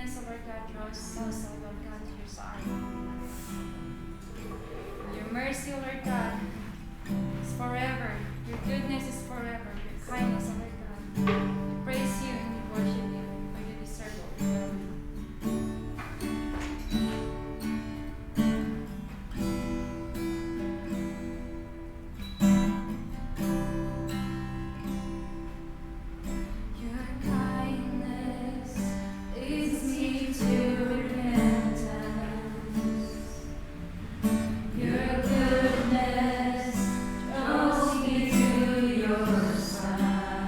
kindness, O Lord God, draws us, O Lord God, to your side. Your mercy, O Lord God, is forever. Your goodness is forever. Your kindness, O Lord God. We praise you and we worship you, for you deserve all the glory. Your kindness leads me to repentance. Your goodness draws me to your side.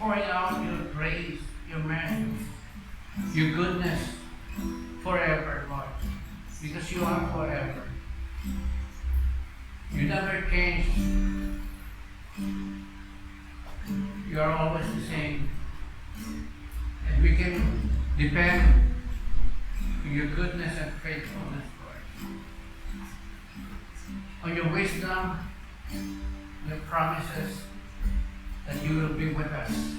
pouring out your grace, your mercy, your goodness forever, Lord. Because you are forever. You never change. You are always the same. And we can depend on your goodness and faithfulness, Lord. On your wisdom, your promises that you will be with us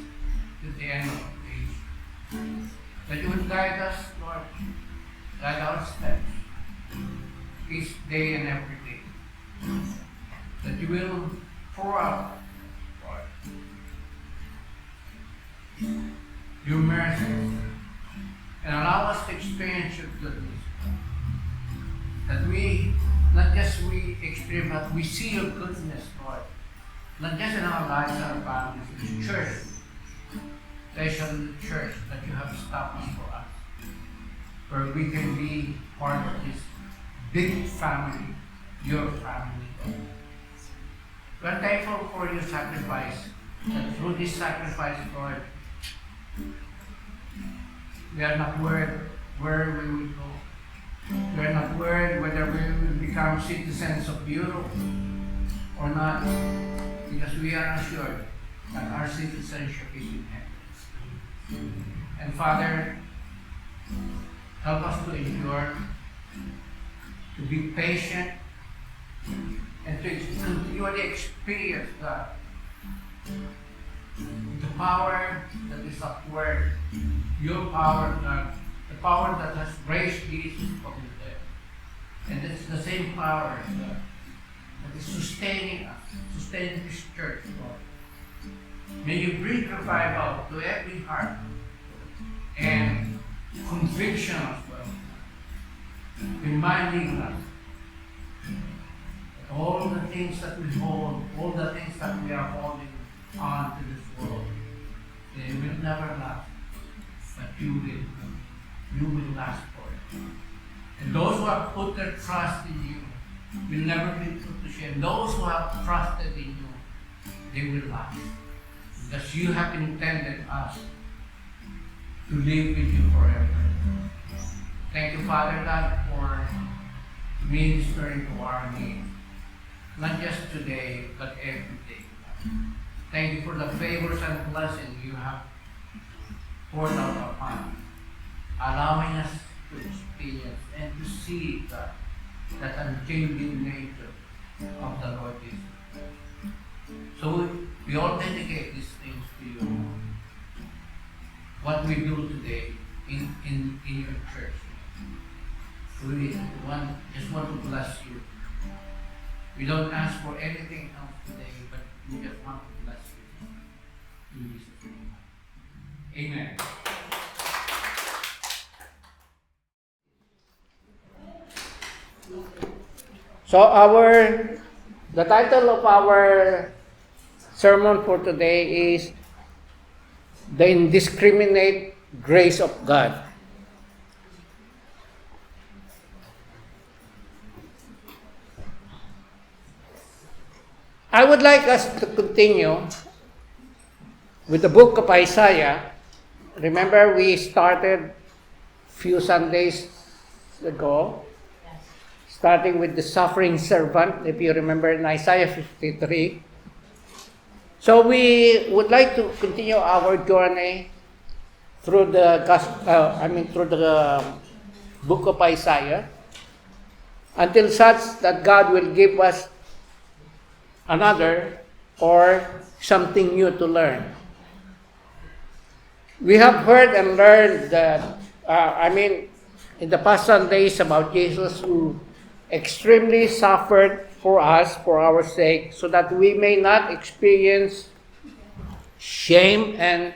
to the end of the age. That you will guide us, Lord, guide our steps each day and every day. That you will pour out, Lord, your mercy and allow us to experience your goodness. That we, not just we experience, but we see your goodness, Lord. Not just in our lives and our families, this church, especially the church that you have established for us, where we can be part of this big family, your family, Lord. We're thankful for your sacrifice, and through this sacrifice, Lord, we are not worried where we will go. We are not worried whether we will become citizens of Europe or not, because we are assured that our citizenship is in heaven. And Father, help us to endure, to be patient, and to continually experience the power that is at work, your power, God, the power that has raised Jesus from the dead. And it's the same power, God, that is sustaining us, sustaining this church, Lord. May you bring revival to every heart and conviction as well, reminding us that all the things that we hold, all the things that we are holding on to this world, they will never last, but you will last forever. And those who have put their trust in you will never be put to shame. Those who have trusted in you, they will last, because you have intended us to live with you forever. Thank you, Father God, for ministering to our needs, not just today, but every day. Thank you for the favors and blessings you have poured out upon us, allowing us to experience and to see that unchanging nature of the Lord Jesus. So we all dedicate these things to you. What we do today in your church. We just want to bless you. We don't ask for anything else today, but we just want to bless you. In Jesus' name. Amen. So the title of our sermon for today is The Indiscriminate Grace of God. I would like us to continue with the book of Isaiah. Remember, we started a few Sundays ago, starting with the suffering servant, if you remember, in Isaiah 53. So we would like to continue our journey through the book of Isaiah, until such that God will give us another or something new to learn. We have heard and learned that, in the past Sundays about Jesus who extremely suffered for us, for our sake, so that we may not experience shame and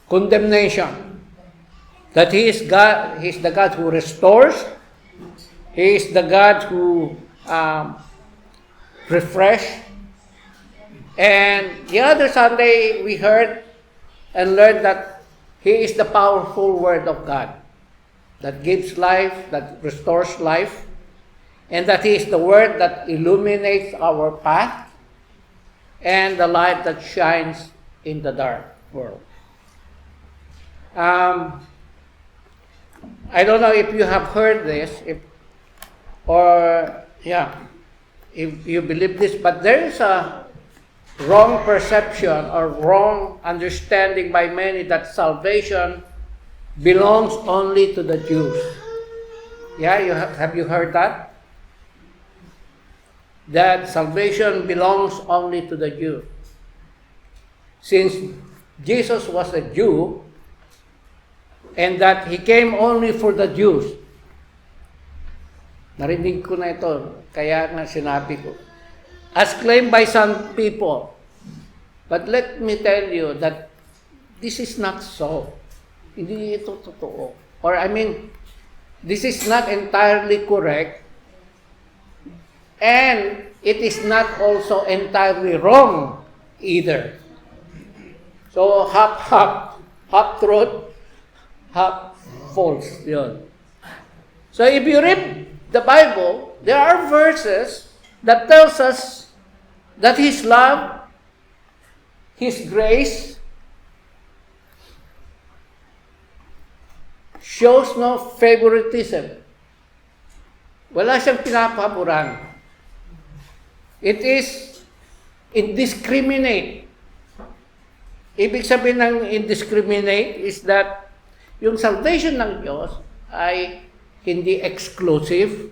condemnation. That He is God, He is the God who restores, He is the God who refreshes. And the other Sunday, we heard and learned that He is the powerful Word of God that gives life, that restores life, and that He is the Word that illuminates our path and the light that shines in the dark. world. I don't know if you have heard this, if you believe this, but there is a wrong perception or wrong understanding by many that salvation belongs only to the Jews. Yeah, have you heard that? That salvation belongs only to the Jews. Since Jesus was a Jew, and that He came only for the Jews. Narinig ko na ito, kaya nga sinabi ko. As claimed by some people. But let me tell you that this is not so. Hindi ito totoo. Or this is not entirely correct. And it is not also entirely wrong either. So, half truth, half false. Yun. So, if you read the Bible, there are verses that tells us that His love, His grace, shows no favoritism. Wala siyang pinapaboran. It is indiscriminate. Ibig sabihin ng indiscriminate is that yung salvation ng Diyos ay hindi exclusive,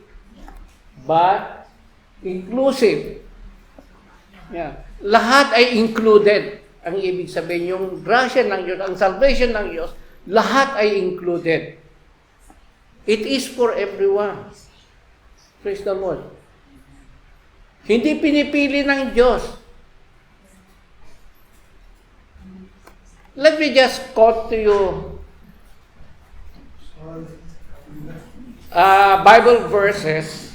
but inclusive. Yeah. Lahat ay included. Ang ibig sabihin, yung grasya ng Diyos, ang salvation ng Diyos, lahat ay included. It is for everyone. Praise the Lord. Hindi pinipili ng Diyos. Let me just quote to you Bible verses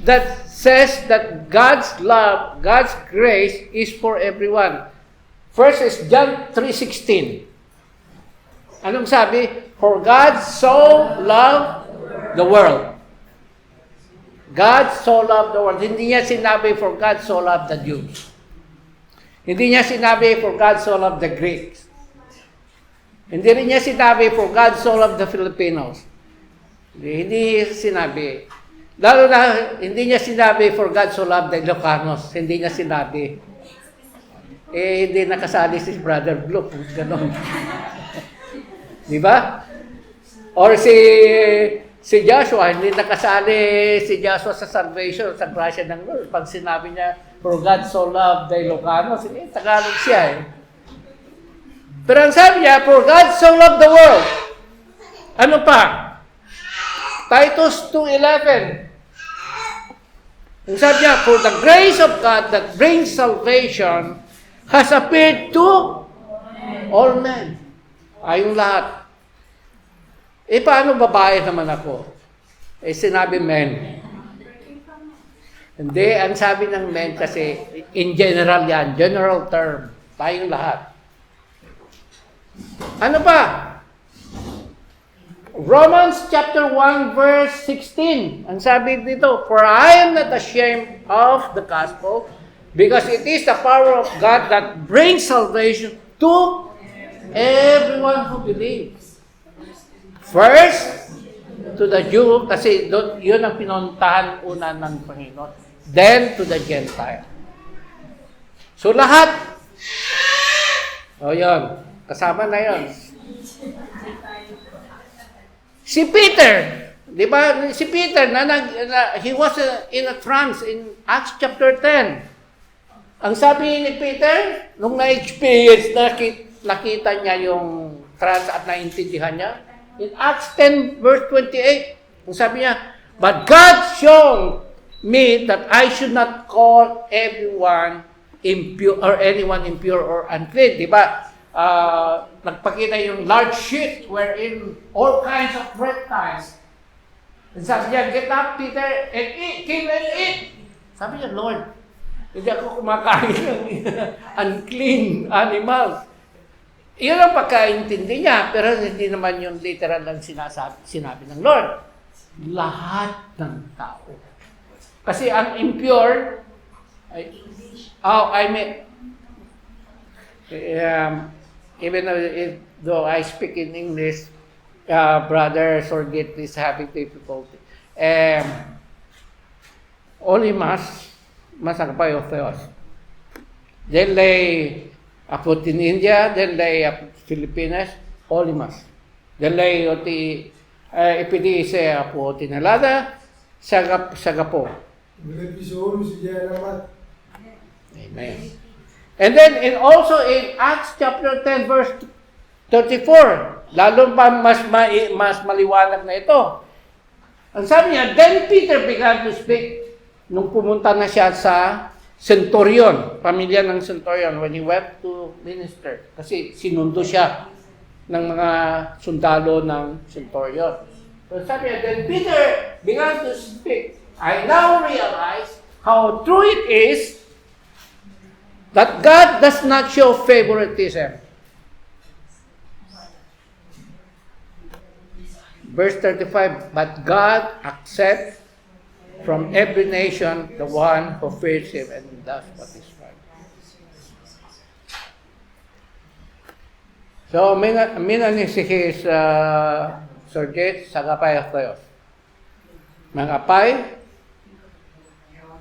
that says that God's love, God's grace is for everyone. First is John 3:16. Anong sabi? For God so loved the world. God so loved the world. Hindi niya sinabi for God so loved the Jews. Hindi niya sinabi for God so loved the Greeks. Hindi rin niya sinabi for God so loved the Filipinos. Hindi sinabi. Lalo na, hindi niya sinabi for God so loved the Ilocanos. Hindi niya sinabi. Hindi nakasali si Brother Blue. Ganon. Di ba? Or si Joshua, hindi nakasali si Joshua sa salvation, sa grasya ng Lord. Pag sinabi niya, for God so loved the Ilocanos, Tagalog siya eh. Pero ang sabi niya, for God so loved the world. Ano pa? Titus 2:11. Ang sabi niya, for the grace of God that brings salvation has appeared to all men. Ayong lahat. Paano babae naman ako? Sinabi men. Hindi, ang sabi ng men kasi, in general yan, general term, tayong lahat. Ano pa? Romans chapter 1 verse 16. Ang sabi dito, for I am not ashamed of the gospel, because it is the power of God that brings salvation to everyone who believes. First, to the Jew, kasi yun ang pinuntahan una ng Panginoon. Then, to the Gentile. So, lahat. Yun. Kasama na yun. Si Peter, di ba? Si Peter, he was in a trance in Acts chapter 10. Ang sabi ni Peter, nung na-experience, nakita niya yung trance at naintindihan niya, in Acts 10 verse 28, ang sabi niya, but God showed me that I should not call everyone impure or anyone impure or unclean. Di ba? Nagpakita yung large sheet wherein all kinds of reptiles. And sabi niya, get up, Peter, and eat, kill and eat. Sabi niya, Lord, hindi ako kumakain ng unclean animals. Iyon ang pagkaintindi niya, pero hindi naman yung literal lang sinabi ng Lord. Lahat ng tao. Kasi ang impure, Even though I speak in English, Brother Sorgit is having difficulty. Olymas, mas ang kapayo Theos. Then they put in India, then they Philippines, Olymas. Then they ipidi sa po tinalada, sagapo. Amen. And then also in Acts chapter 10 verse 34, lalo pa mas maliwanag na ito. Ang sabi niya, then Peter began to speak nung pumunta na siya sa centurion, pamilya ng centurion, when he went to minister. Kasi sinundo siya ng mga sundalo ng centurion. So sabi niya, then Peter began to speak. I now realize how true it is that God does not show favoritism. Verse 35, but God accepts from every nation the one who fears Him and does what is right. So, minani si his Sergei sagapay of Theos. Mangapay,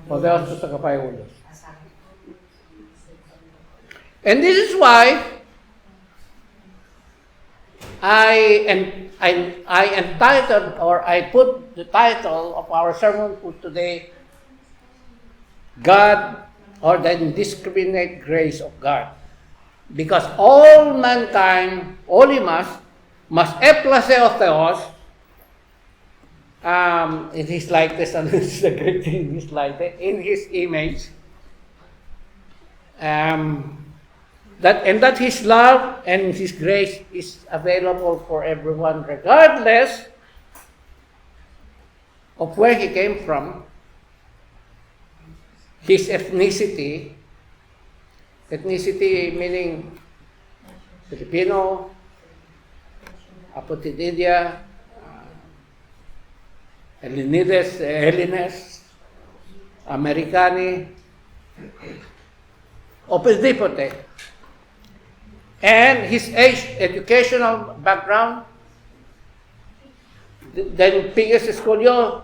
o Theos to sagapay ulos. And this is why I entitled, or I put the title of our sermon for today, God, or the indiscriminate grace of God. Because all mankind, Olymas, must eplase Theos, in His likeness, and this is the great thing, in His likeness, in His image, that His love and His grace is available for everyone, regardless of where he came from, his ethnicity meaning Filipino, Apotid India, Hellenes, Americani, Opedipote. And his educational background, then pigas eskolyo,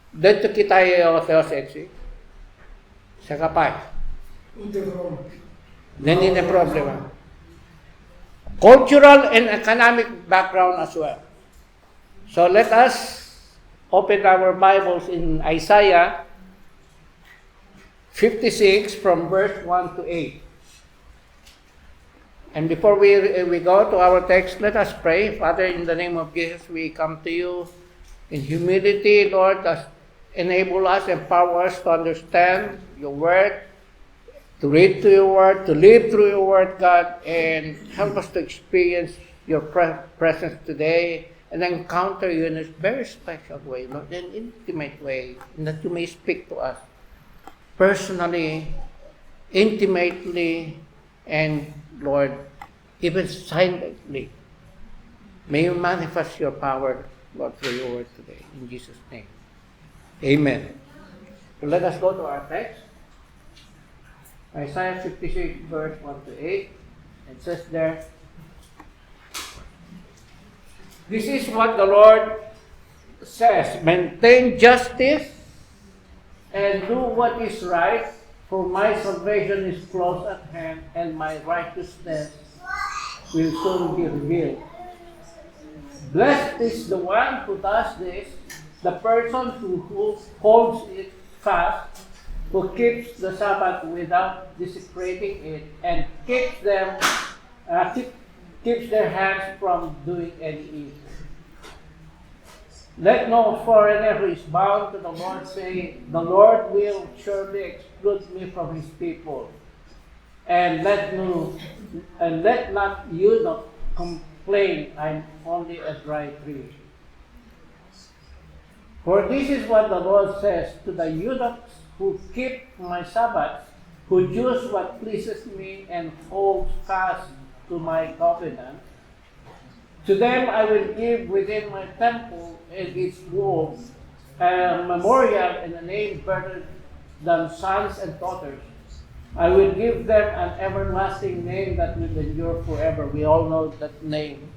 dito kita Theos etsi. Sa kapay. Then in a problem. Cultural and economic background as well. So let us open our Bibles in Isaiah 56 from verse 1 to 8. And before we go to our text, let us pray. Father, in the name of Jesus, we come to you in humility, Lord, enable us, empower us to understand your word, to read through your word, to live through your word, God, and help us to experience your presence today and encounter you in a very special way, Lord, in an intimate way, and that you may speak to us personally, intimately, and Lord, even silently. May you manifest your power, Lord, through your word today. In Jesus' name. Amen. So let us go to our text. Isaiah 56, verse 1 to 8. It says there, this is what the Lord says, maintain justice and do what is right, for my salvation is close at hand, and my righteousness will soon be revealed. Blessed is the one who does this, the person who holds it fast, who keeps the Sabbath without desecrating it, and keeps their hands from doing any evil. Let no foreigner who is bound to the Lord say, the Lord will surely exclude me from his people. And let not you not complain, I'm only a dry tree. For this is what the Lord says to the eunuchs who keep my Sabbaths, who choose what pleases me and hold fast to my covenant. To them I will give within my temple and its walls a memorial and a name better than sons and daughters, I will give them an everlasting name that will endure forever. We all know that name.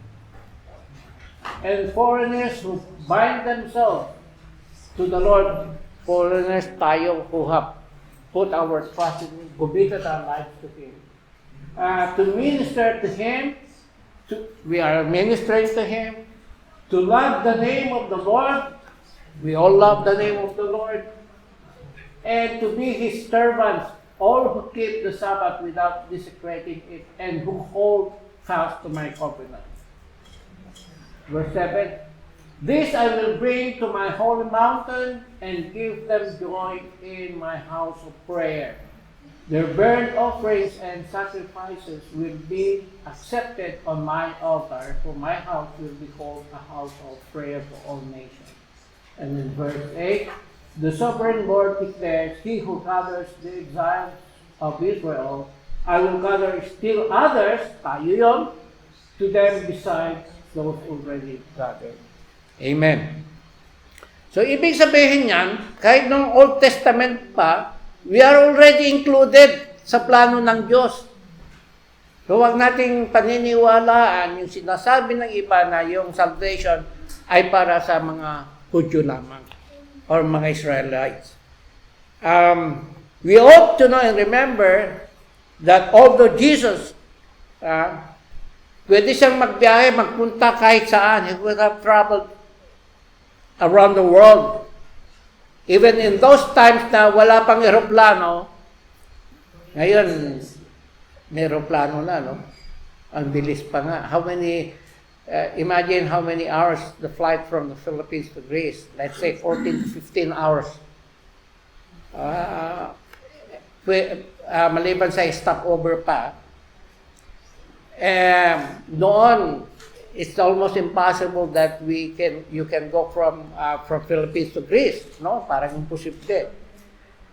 And foreigners who bind themselves to the Lord, foreigners tayo who have put our trust in Him, committed our lives to Him. To minister to Him, we are ministering to Him. To love the name of the Lord, we all love the name of the Lord. And to be His servants, all who keep the Sabbath without desecrating it, and who hold fast to my covenant. Verse 7, this I will bring to my holy mountain and give them joy in my house of prayer. Their burnt offerings and sacrifices will be accepted on my altar, for my house will be called a house of prayer for all nations. And in verse 8, the sovereign Lord declares, He who gathers the exiles of Israel, I will gather still others, tayo yun, to them besides those already gathered. Amen. So, ibig sabihin yan, kahit nung Old Testament pa, we are already included sa plano ng Diyos. So, huwag nating paniniwalaan yung sinasabi ng iba na yung salvation ay para sa mga Hudyo lamang or mga Israelites. We ought to know and remember that although Jesus pwede siyang magbiyahe, magpunta kahit saan. He would have traveled around the world. Even in those times na wala pang eroplano, ngayon, may eroplano na, no? Ang bilis pa nga. Imagine how many hours the flight from the Philippines to Greece. Let's say 14 to 15 hours. Maliban sa stopover pa. Noon, it's almost impossible that you can go from Philippines to Greece, no? Parang imposible.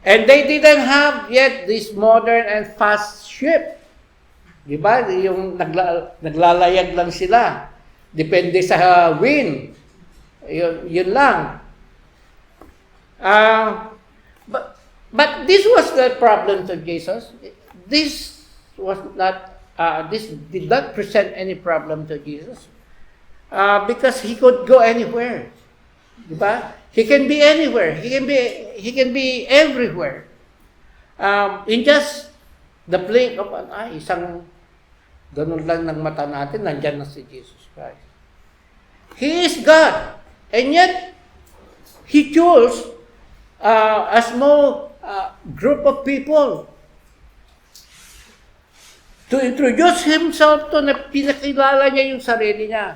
And they didn't have yet this modern and fast ship. Di ba? Yung naglalayag lang sila. Depende sa wind. Yun lang. But this was the problem to Jesus. This did not present any problem to Jesus because he could go anywhere. Diba? He can be anywhere. He can be everywhere. In just the blink of an eye, isang ganun lang ng mata natin, nandyan na si Jesus Christ. He is God. And yet, He chose a small group of people to introduce Himself to na pinakilala niya yung sarili niya.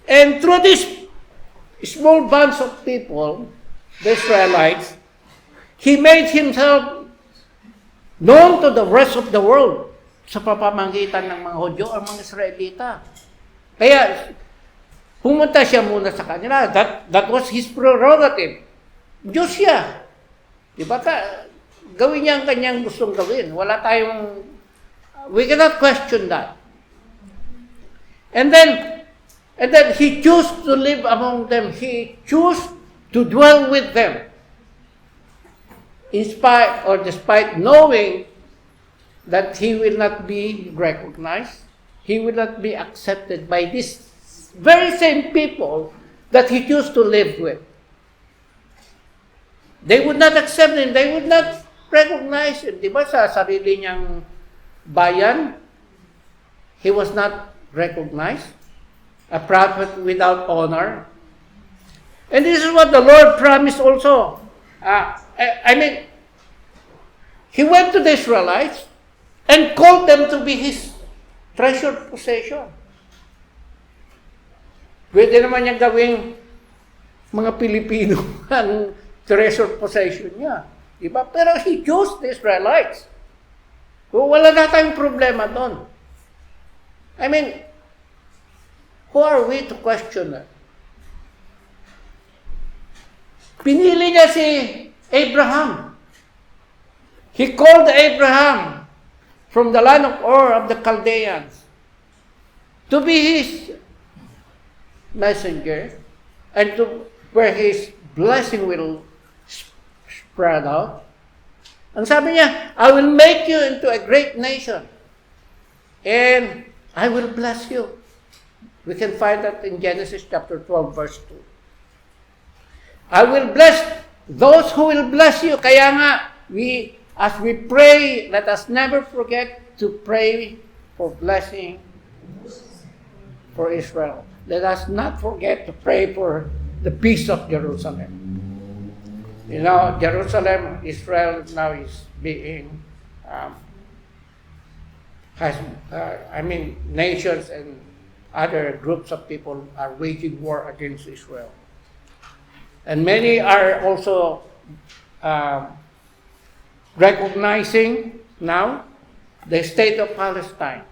And through this small bunch of people, the Israelites, He made Himself known to the rest of the world sa pamamagitan ng mga Hudyo o mga Israelita. Kaya, pumunta siya muna sa kanila. That was His prerogative. Diyos siya. Diba ka? Gawin niya ang kanyang gustong gawin. We cannot question that. And then He chose to live among them. He chose to dwell with them. In spite or despite knowing that He will not be recognized, He will not be accepted by these very same people that He chose to live with. They would not accept Him. They would not recognize Him. Diba sa sarili niyang bayan, He was not recognized. A prophet without honor. And this is what the Lord promised also. He went to the Israelites and called them to be His treasured possession. Pwede naman niya gawing mga Pilipino ang treasured possession niya. Diba? Pero He chose the Israelites. So, wala na tayong problema doon. Who are we to question that? Pinili niya si Abraham. He called Abraham from the land of Ur of the Chaldeans to be His messenger and to where His blessing will spread out. Ang sabi niya, I will make you into a great nation. And I will bless you. We can find that in Genesis chapter 12, verse 2. I will bless those who will bless you. Kaya nga, as we pray, let us never forget to pray for blessing for Israel. Let us not forget to pray for the peace of Jerusalem. You know, Jerusalem, Israel now is being, nations and other groups of people are waging war against Israel. And many are also recognizing now the state of Palestine.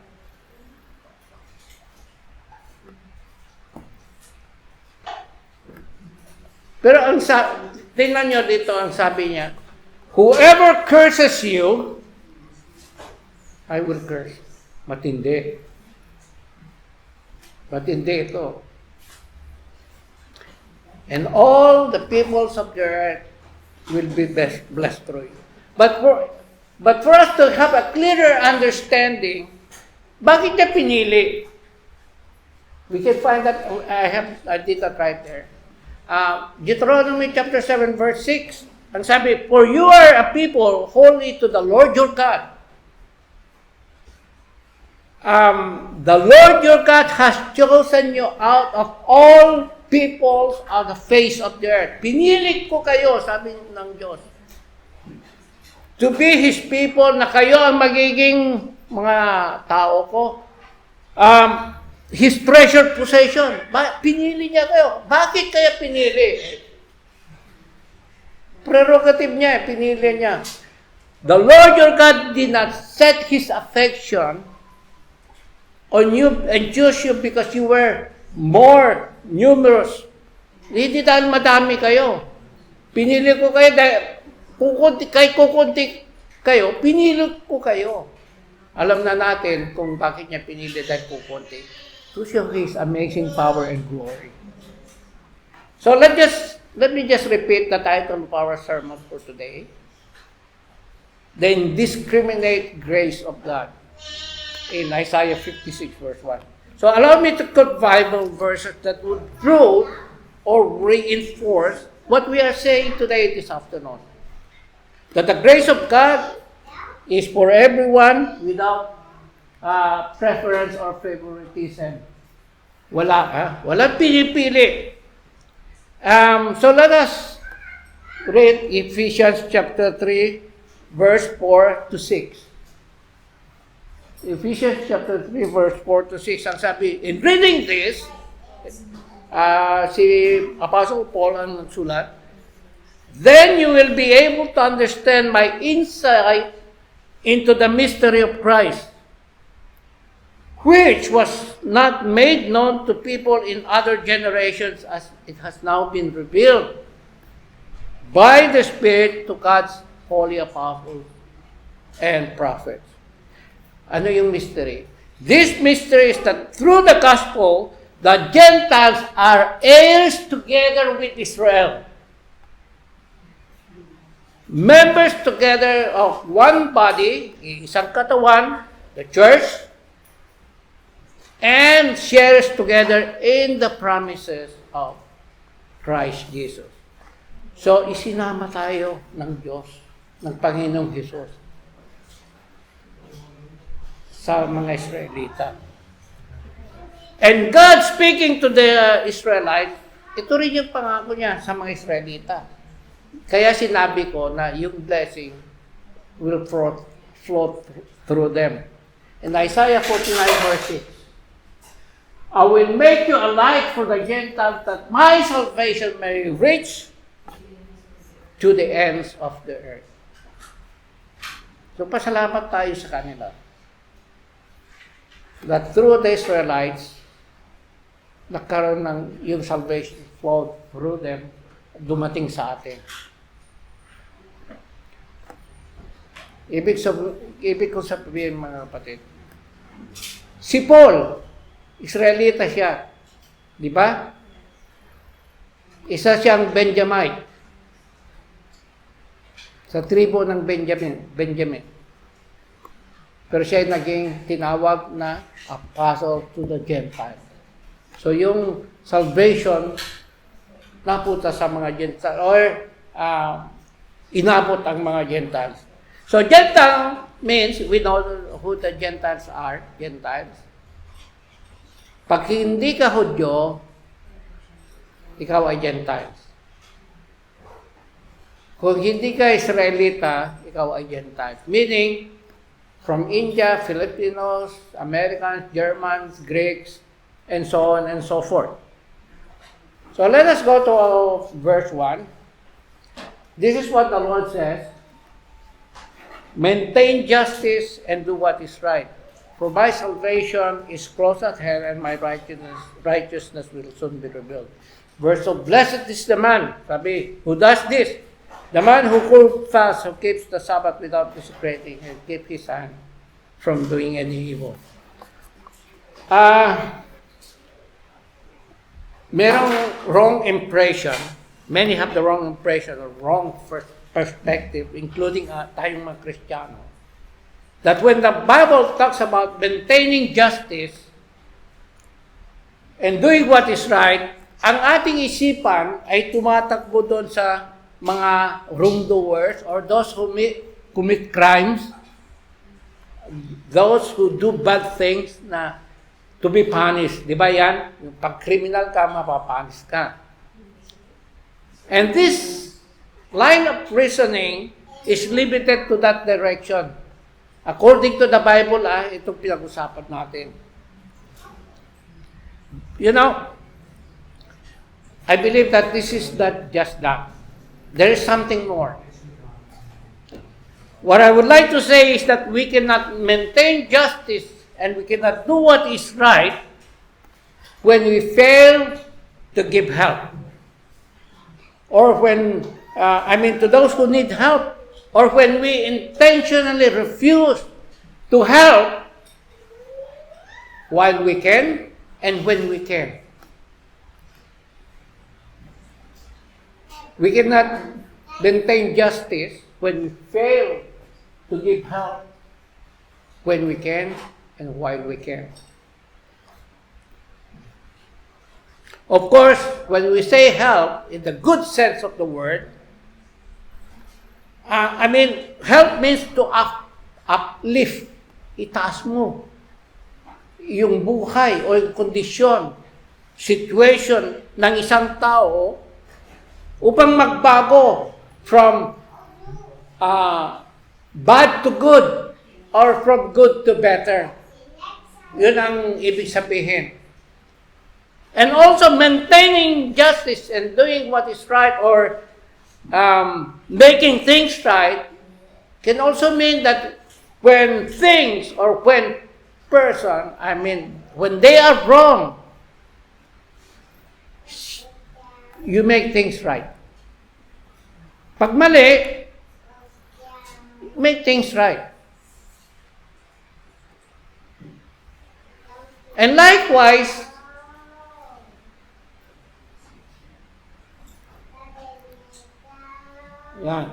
Pero tingnan nyo dito, ang sabi niya, whoever curses you, I will curse. Matindi. Matindi ito. And all the peoples of the earth will be blessed through you. But for us to have a clearer understanding, bakit niya pinili? We can find that, I did that right there. Deuteronomy chapter 7 verse 6. Ang sabi, for you are a people holy to the Lord your God. The Lord your God has chosen you out of all peoples on the face of the earth. Pinilit ko kayo, sabi ng Diyos, to be His people, na kayo ang magiging mga tao ko. His treasured possession. Pinili niya kayo. Bakit kaya pinili? Prerogative niya, pinili niya. The Lord your God did not set His affection on you and choose you because you were more numerous. Hindi dahil madami kayo. Pinili ko kayo dahil kukunti kayo, pinili ko kayo. Alam na natin kung bakit niya pinili dahil kukunti. To show His amazing power and glory. So let me just repeat the title of our sermon for today. The indiscriminate grace of God in Isaiah 56 verse 1. So allow me to quote Bible verses that would prove or reinforce what we are saying today this afternoon. That the grace of God is for everyone without preference or favoritism. Walang pinipili. So let us read Ephesians chapter 3, verse 4 to 6. Ephesians chapter 3, verse 4 to 6. Ang sabi, in reading this, si Apostle Paul ang nagsulat, then you will be able to understand my insight into the mystery of Christ, which was not made known to people in other generations as it has now been revealed by the Spirit to God's holy apostles and prophets. Ano yung mystery? This mystery is that through the gospel, the Gentiles are heirs together with Israel. Members together of one body, isang katawan, the church, and shares together in the promises of Christ Jesus. So, isinama tayo ng Diyos, ng Panginoong Jesus sa mga Israelita. And God speaking to the Israelites, ito rin yung pangako niya sa mga Israelita. Kaya sinabi ko na yung blessing will flow through them. In Isaiah 49 verse 6, I will make you a light for the Gentiles that my salvation may reach to the ends of the earth. So pasalamat tayo sa kanila. That through the Israelites, nagkaroon ng yung salvation flowed through them, dumating sa atin. Ibig ko sabihin mga kapatid, si Paul, Israelita siya. Di ba? Isa siyang Benjamite. sa tribo ng Benjamin. Pero siya ay naging tinawag na apostle to the Gentiles. So yung salvation napunta sa mga Gentiles or inabot ang mga Gentiles. So Gentile means, we know who the Gentiles are, Gentiles. Pag hindi ka Hudyo, ikaw ay Gentiles. Kung hindi ka Israelita, ikaw ay Gentiles. Meaning, from India, Filipinos, Americans, Germans, Greeks, and so on and so forth. So let us go to verse 1. This is what the Lord says. Maintain justice and do what is right. For my salvation is close at hand, and my righteousness will soon be revealed. Verse of blessed is the man, sabi, who does this. The man who holds fast, who keeps the Sabbath without desecrating, and keeps his hand from doing any evil. Merong wrong impression. Many have the wrong impression or wrong perspective, including tayong mga Kristiyano, that when the Bible talks about maintaining justice and doing what is right, ang ating isipan ay tumatakbo doon sa mga wrongdoers or those who commit crimes, those who do bad things na to be punished. Di ba yan? Yung pag criminal ka, mapapanis ka. And this line of reasoning is limited to that direction. According to the Bible, itong pinag-usapan natin. You know, I believe that this is not just that. There is something more. What I would like to say is that we cannot maintain justice and we cannot do what is right when we fail to give help. Or when, to those who need help, or when we intentionally refuse to help while we can and when we can. We cannot maintain justice when we fail to give help when we can and while we can. Of course, when we say help in the good sense of the word, help means to uplift. Itaas mo yung buhay o yung kondisyon, situation ng isang tao upang magbago from bad to good or from good to better. Yun ang ibig sabihin. And also maintaining justice and doing what is right or making things right can also mean that when things or when when they are wrong, you make things right. Pag mali, make things right. And likewise, yan.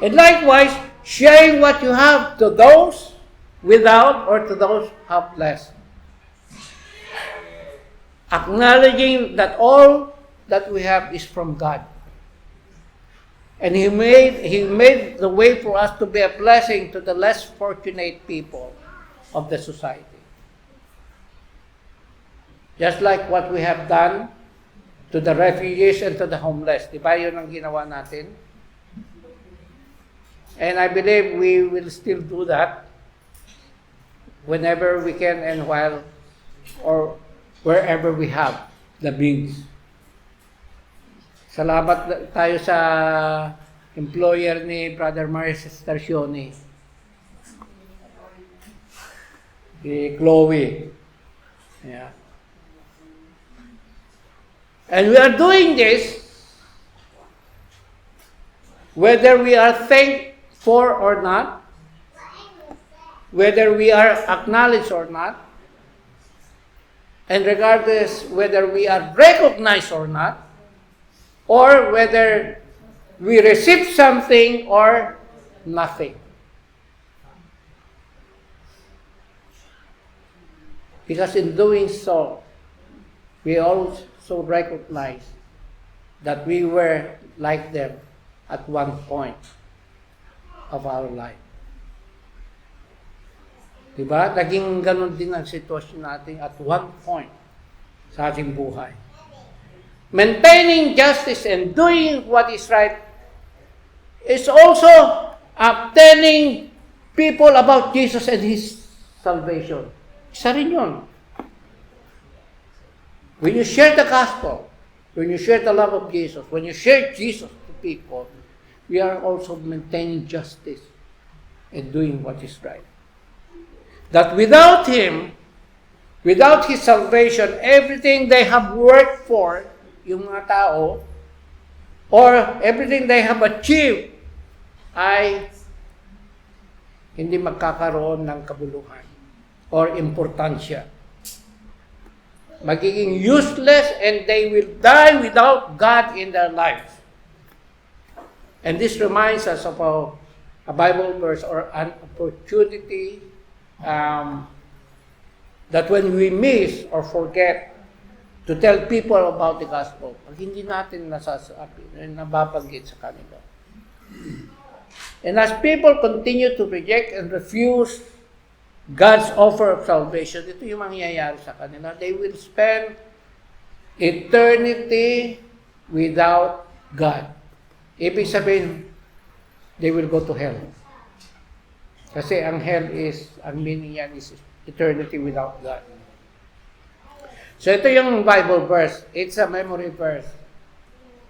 And likewise, sharing what you have to those without or to those who have less. Acknowledging that all that we have is from God. And He made the way for us to be a blessing to the less fortunate people of the society. Just like what we have done to the refugees and to the homeless. Di ba yun ang ginawa natin? And I believe we will still do that whenever we can and while or wherever we have the means. Salamat tayo sa employer ni Brother Maris Starcioni, si Chloe. Yeah. And we are doing this whether we are thanked for or not, whether we are acknowledged or not, and regardless whether we are recognized or not, or whether we receive something or nothing. Because in doing so, we also recognize that we were like them at one point of our life. Diba? Naging ganun din ang sitwasyon natin at one point sa ating buhay. Maintaining justice and doing what is right is also telling people about Jesus and His salvation. Isa rin yun. When you share the gospel, when you share the love of Jesus, when you share Jesus to people, we are also maintaining justice and doing what is right. That without Him, without His salvation, everything they have worked for, yung mga tao, or everything they have achieved, ay hindi magkakaroon ng kabuluhan or importansya. Magiging useless and they will die without God in their lives. And this reminds us of a Bible verse or an opportunity that when we miss or forget to tell people about the gospel, pag hindi natin nasasabi, nababanggit sa kanila. And as people continue to reject and refuse God's offer of salvation, ito yung mangyayari sa kanila. They will spend eternity without God. Ibig sabihin, they will go to hell. Kasi ang hell is, ang meaning yan is eternity without God. So ito yung Bible verse. It's a memory verse.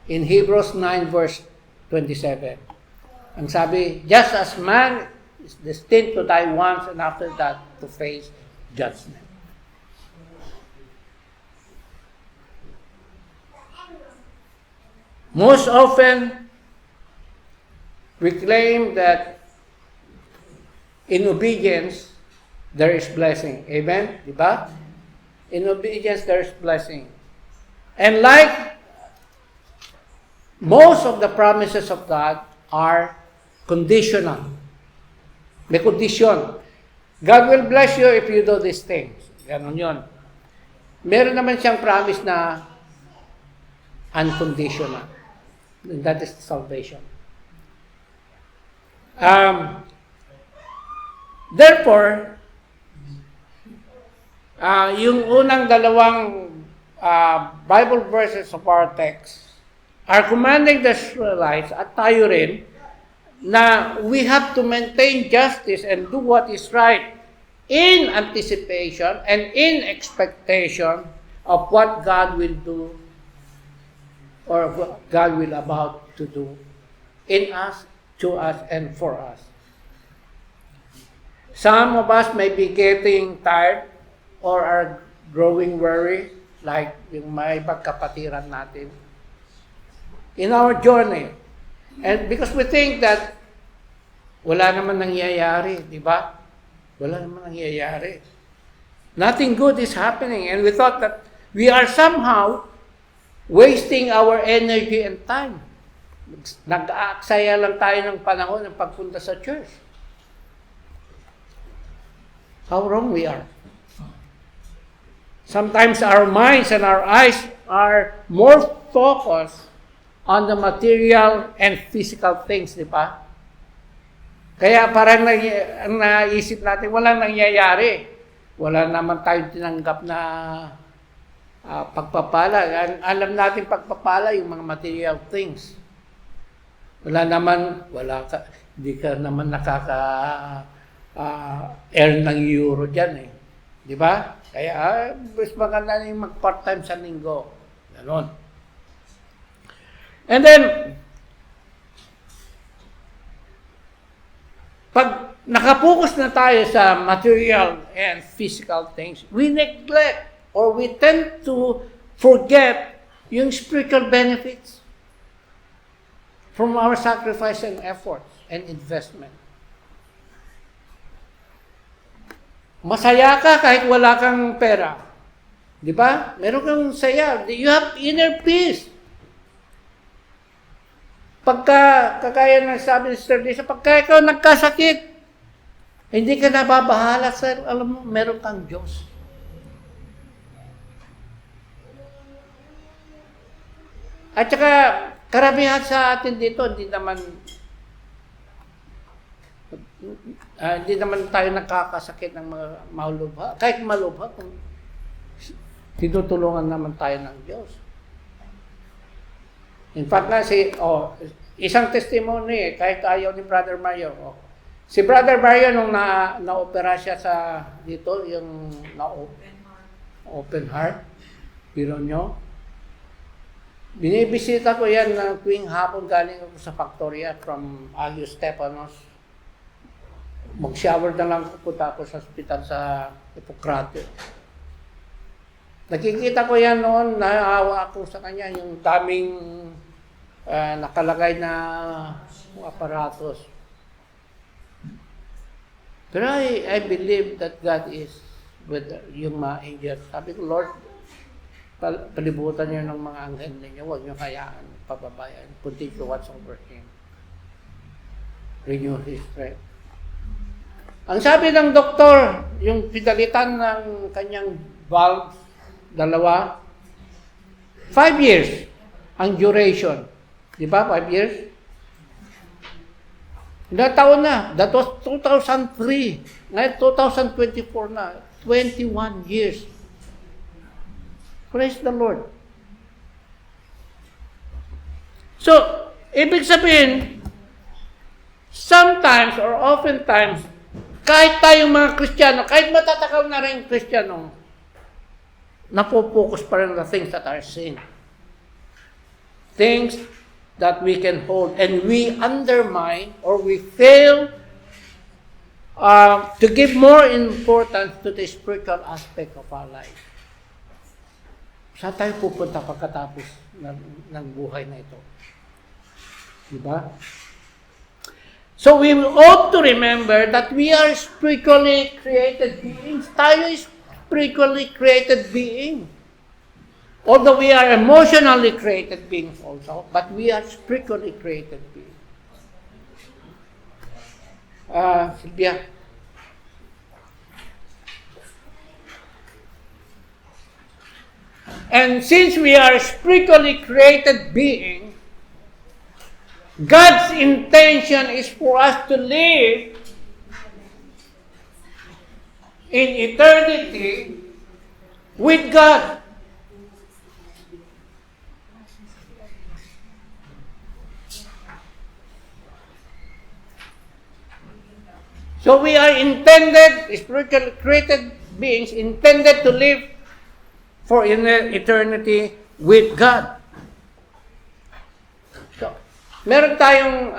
In Hebrews 9 verse 27. Ang sabi, just as man is destined to die once and after that to face judgment. Most often, we claim that in obedience, there is blessing. Amen? Diba? In obedience, there is blessing. And like most of the promises of God are conditional. May condition. God will bless you if you do these things. Ganon yun. Meron naman siyang promise na unconditional. And that is salvation. Therefore, yung unang dalawang Bible verses of our text are commanding the Israelites at tayo rin na we have to maintain justice and do what is right in anticipation and in expectation of what God will do or what God will about to do in us, to us, and for us. Some of us may be getting tired or are growing weary, like yung may pagkapatiran natin in our journey. And because we think that wala naman nangyayari, di ba? Wala naman nangyayari. Nothing good is happening. And we thought that we are somehow wasting our energy and time. Nag-aaksaya lang tayo ng panahon ng pagpunta sa church. How wrong we are. Sometimes our minds and our eyes are more focused on the material and physical things, di ba? Kaya parang ang naisip natin, walang nangyayari. Wala naman tayong tinanggap na pagpapala. Alam natin pagpapala yung mga material things. Hindi ka naman earn ng euro dyan eh. Di ba? Kaya, mas maganda na yung mag-part-time sa linggo. Ganon. And then, pag nakapokus na tayo sa material and physical things, we neglect or we tend to forget yung spiritual benefits from our sacrifice and efforts and investment. Masaya ka kahit wala kang pera. Di ba? Meron kang saya. You have inner peace. kagaya ng sabi ni Sister Lisa, pagka ikaw nagkasakit, hindi ka nababahala sa, alam mo, meron kang Diyos. At saka, karamihan sa atin dito, hindi naman tayo nakakasakit ng mga malubha. Kahit malubha, kung tinutulungan naman tayo ng Diyos. In fact nga, isang testimony, kahit ayaw ni Brother Mario. Si Brother Mario, nung na-opera siya sa dito, yung open heart, biro nyo, binibisita ko yan ng tuwing hapon galing ako sa Factoria from Agio Stepanos. Mag-shower na lang pupunta ako sa ospital sa Hippocrates. Nakikita ko yan noon, naawa ako sa kanya, yung daming nakalagay na aparatos. Pero I believe that God is with yung mga angels. Sabi ko, Lord, palibutan niyo ng mga anghel ninyo, huwag niyo hayaan, pababayan. Continue to watch over him. Renew his strength. Ang sabi ng doktor, yung pinalitan ng kanyang valve, 2, 5 years ang duration. Di ba? 5 years? Ilang taon na. That was 2003. Ngayon, 2024 na. 21 years. Praise the Lord. So, ibig sabihin, sometimes or oftentimes, kahit tayong mga Kristiyano, kahit matatakaw na rin Kristiyano, napopokus pa rin the things that are sin. Things that we can hold. And we undermine or we fail to give more importance to the spiritual aspect of our life. Saan tayo pupunta pagkatapos ng buhay na ito? Diba? So we ought to remember that we are spiritually created beings. Tayo is spiritually created being. Although we are emotionally created beings also, but we are spiritually created beings. Sylvia. And since we are spiritually created beings, God's intention is for us to live in eternity with God. So we are intended, spiritually created beings, intended to live for eternity with God. So, meron tayong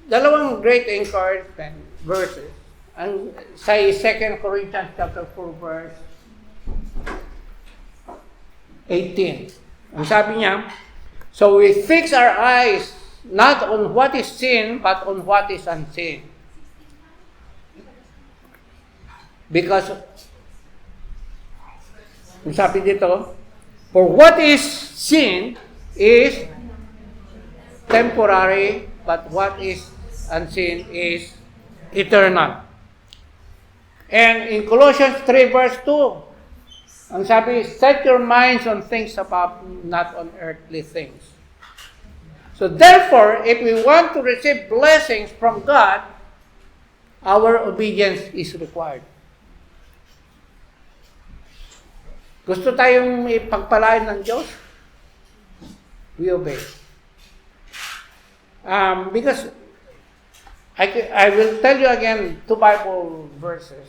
dalawang great encouragement verses. Ang sa 2 Corinthians chapter 4 verse 18. Ang sabi niya, so we fix our eyes not on what is seen but on what is unseen. Because ang sabi dito, for what is seen is temporary, but what is unseen is eternal. And in Colossians 3 verse 2, ang sabi, set your minds on things above, not on earthly things. So therefore, if we want to receive blessings from God, our obedience is required. Gusto tayong ipagpalain ng Diyos? We obey. Because I will tell you again 2 Bible verses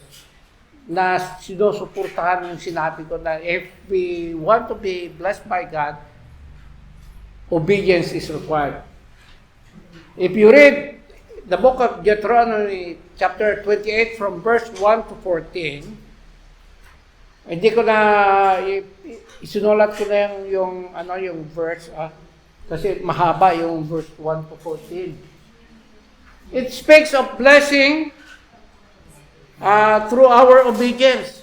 na sinusuportahan yung sinabi ko na if we want to be blessed by God, obedience is required. If you read the book of Deuteronomy chapter 28 from verse 1 to 14, hindi ko na isunulat ko na yung verse kasi mahaba yung verse 1 to 14. It speaks of blessing through our obedience.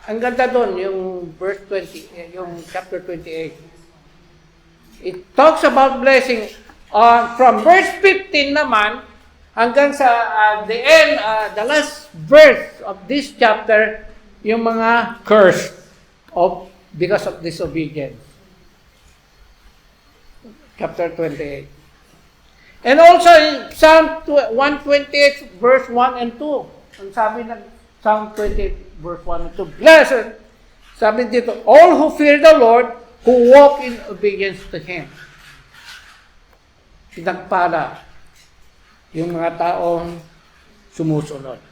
Ang ganda doon yung verse 20, yung chapter 28. It talks about blessing from verse 15 naman, hanggang sa the end, the last verse of this chapter, yung mga curse because of disobedience. Chapter 28. And also in Psalm 128, verse 1 and 2. Ang sabi ng Psalm 28, verse 1 and 2. Blessed, sabi dito, all who fear the Lord, who walk in obedience to Him. Pinagpala yung mga taong sumusunod.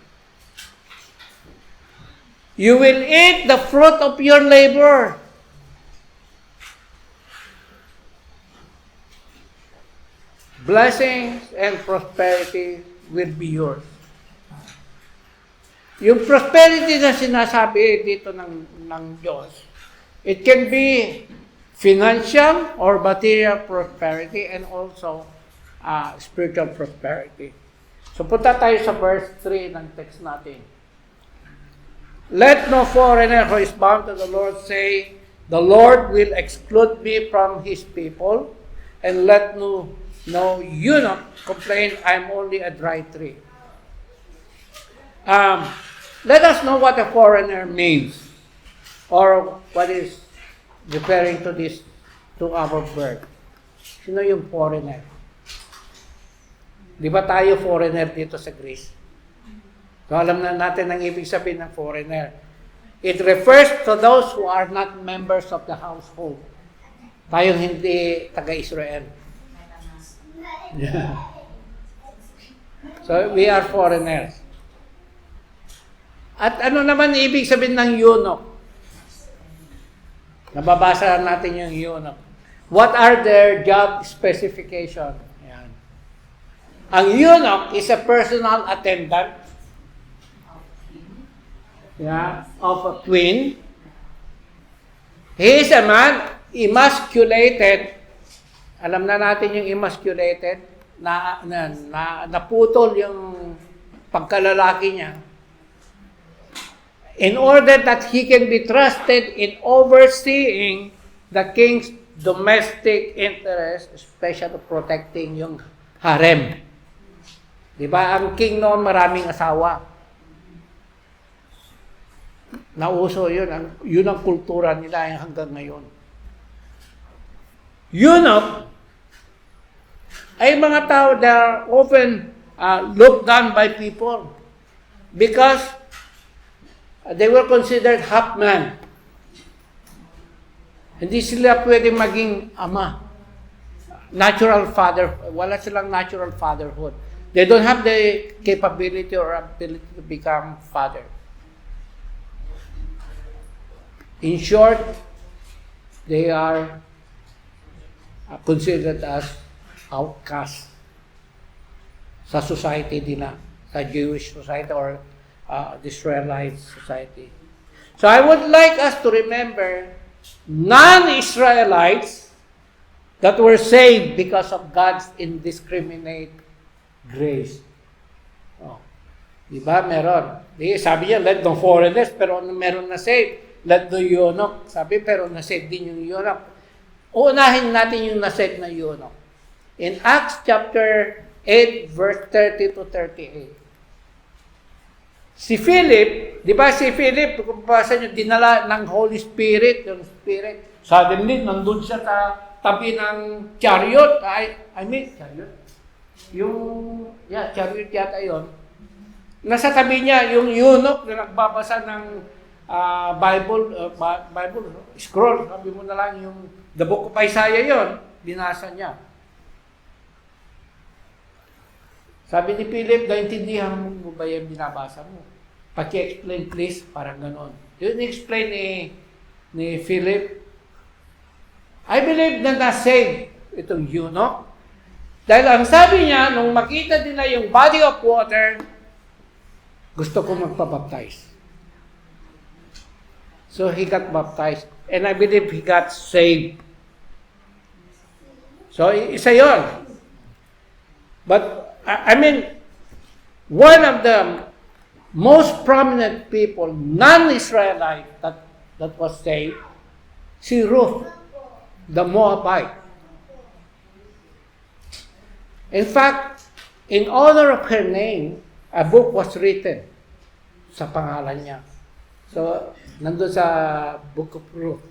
You will eat the fruit of your labor. Blessings and prosperity will be yours. Yung prosperity na sinasabi dito ng Diyos, it can be financial or material prosperity and also spiritual prosperity. So punta tayo sa verse 3 ng text natin. Let no foreigner who is bound to the Lord say, the Lord will exclude me from His people, and let no eunuch complain, I'm only a dry tree. Let us know what a foreigner means, or what is referring to this, to our birth. Sino yung foreigner? Di ba tayo foreigner dito sa Greece? So alam na natin ang ibig sabihin ng foreigner. It refers to those who are not members of the household. Tayong hindi taga-Israel. Yeah. So we are foreigners. At ano naman ibig sabihin ng eunuch? Nababasa natin yung eunuch. What are their job specifications? Yan. Ang eunuch is a personal attendant of a queen. He is a man emasculated. Alam na natin yung emasculated, naputol yung pagkalalaki niya. In order that he can be trusted in overseeing the king's domestic interest, especially protecting yung harem. Diba? Ang king noon maraming asawa. Nauso yun. Yun ang kultura nila hanggang ngayon. Eunuch ay mga tao that are often looked down by people because they were considered half man. Hindi sila pwedeng maging ama. Natural father, wala silang natural fatherhood. They don't have the capability or ability to become father. In short, they are considered as outcasts sa society nila, sa Jewish society or the Israelite society. So I would like us to remember non-Israelites that were saved because of God's indiscriminate grace. Oh. Diba? Meron. Sabi niya, let the foreigners, pero meron na saved. Let the eunuch. Sabi, pero na-save din yung eunuch. Uunahin natin yung na-save na eunuch. In Acts chapter 8, verse 30 to 38. Si Philip, di ba si Philip, kung basa nyo, dinala ng Holy Spirit, yung Spirit. Suddenly, nandun siya sa tabi ng chariot. Chariot? Chariot yata yun. Nasa tabi niya, yung eunuch na nagbabasa ng Bible, scroll, sabi mo na lang yung the book of Isaiah yon, binasa niya. Sabi ni Philip, naintindihan mo ba yung binabasa mo? Paki-explain please, parang ganon. Yun explain ni Philip. I believe na na-save itong eunuch. Dahil ang sabi niya, nung makita nila yung body of water, gusto ko magpabaptize. So he got baptized. And I believe he got saved. So, isa yun. But, one of the most prominent people, non-Israelite, that was saved, si Ruth, the Moabite. In fact, in honor of her name, a book was written sa pangalan niya. So, nandun sa Book of Ruth.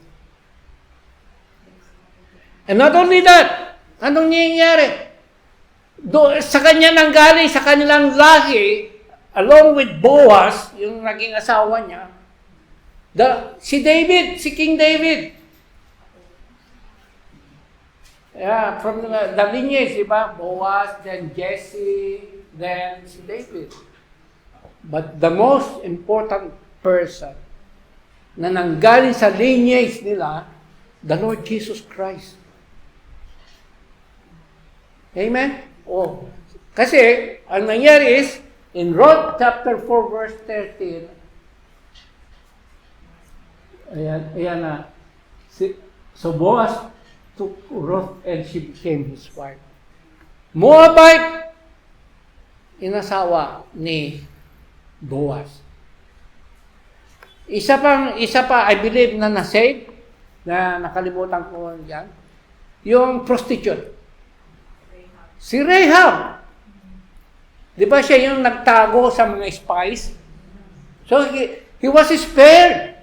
And not only that, anong nangyayari? Sa kanya nanggaling, sa kanilang lahi, along with Boaz, yung naging asawa niya, si King David. Yeah, from the lineage, di ba? Boaz, then Jesse, then si David. But the most important person na nanggaling sa lineage nila, the Lord Jesus Christ. Amen? Oh. Kasi, ang nangyari is, in Ruth chapter 4 verse 13, ayan na. So Boaz took Ruth and she became his wife. Moabite, inasawa ni Boaz. Isa pa, I believe na na-save, na nakalimutan ko yan, yung prostitute. Si Rahab. Di ba siya yung nagtago sa mga spies? So he was spared.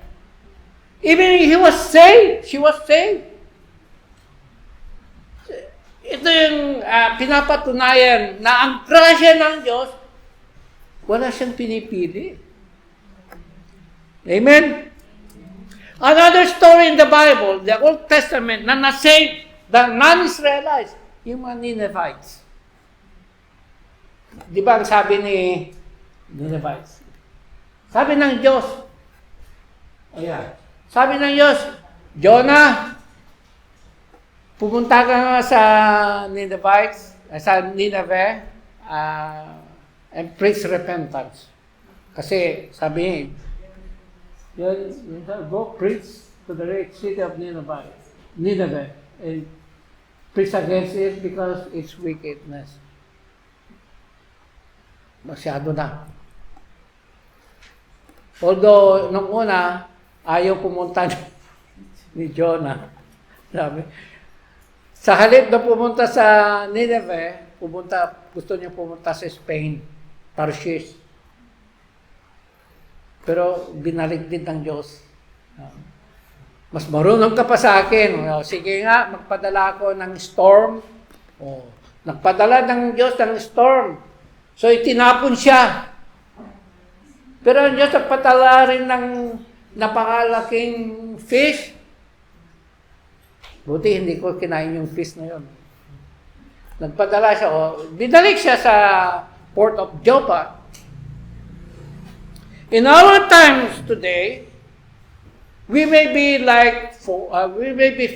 Even he was saved. She was saved. Ito yung pinapatunayan na ang grasya ng Diyos, wala siyang pinipili. Amen? Another story in the Bible, the Old Testament, na na-save the non-Israelites, yung mga Ninevites. Di ba ang sabi ni Ninevites? Sabi ng Diyos, ayan, sabi ng Diyos, Jonah, pumunta ka nga sa Ninevites, sa Nineveh, and preach repentance. Kasi sabi niya, go preach to the great city of Nineveh, and preach against it because its wickedness. Masyado na. Although, nung una, ayaw pumunta ni Jonah. Sabi, sa halip na pumunta sa Nineveh, gusto niya pumunta sa Spain, Tarshish. Pero binalik din ng Diyos. Mas marunong ka pa sa akin. Sige nga, magpadala ako ng storm. Nagpadala ng Diyos ng storm. So itinapon siya. Pero ang Diyos nagpadala rin ng napakalaking fish. Buti hindi ko kinain yung fish na yun. Nagpadala siya. Binalik siya sa port of Joppa. In our times today, we may be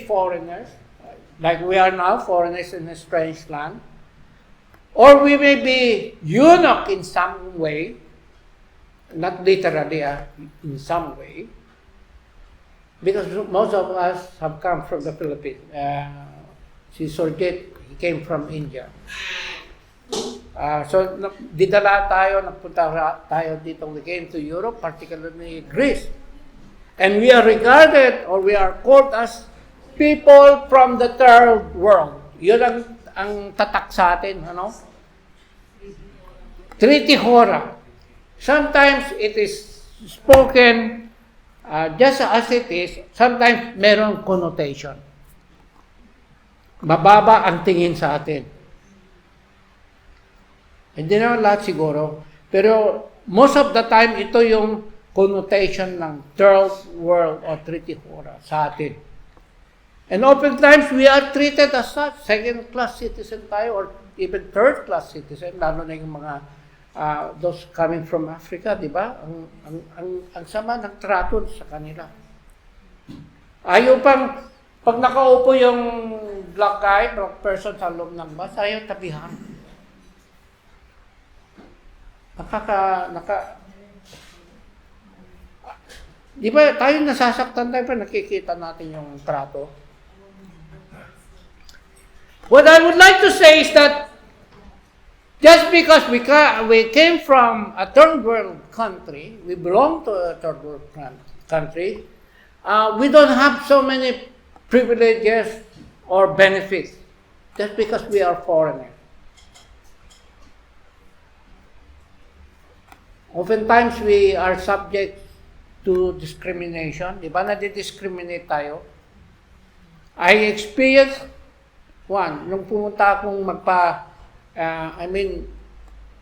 foreigners, like we are now, foreigners in a strange land, or we may be eunuch in some way, not literally, in some way, because most of us have come from the Philippines. Si Surjit, he came from India. So, didala tayo, nagpunta tayo dito, we came to Europe, particularly Greece. And we are regarded, or we are called as people from the third world. Yun ang tatak sa atin, ano? Tritihora. Sometimes it is spoken just as it is. Sometimes meron connotation. Mababa ang tingin sa atin. Hindi naman lahat siguro. Pero most of the time, ito yung connotation ng third world or tritihora sa atin. And oftentimes, we are treated as such. Second-class citizen tayo or even third-class citizen, lalo na yung mga those coming from Africa, di ba? Ang sama ng trato sa kanila. Ayaw pang, pag nakaupo yung black person sa loob ng bus, ayaw tabihan. Di ba tayo nasasaktan tayo pa nakikita natin yung trato? What I would like to say is that just because we came from a third world country, we belong to a third world country, we don't have so many privileges or benefits just because we are foreigners. Oftentimes, we are subject to discrimination. Di ba? Nadi-discriminate tayo. I experienced one, nung pumunta akong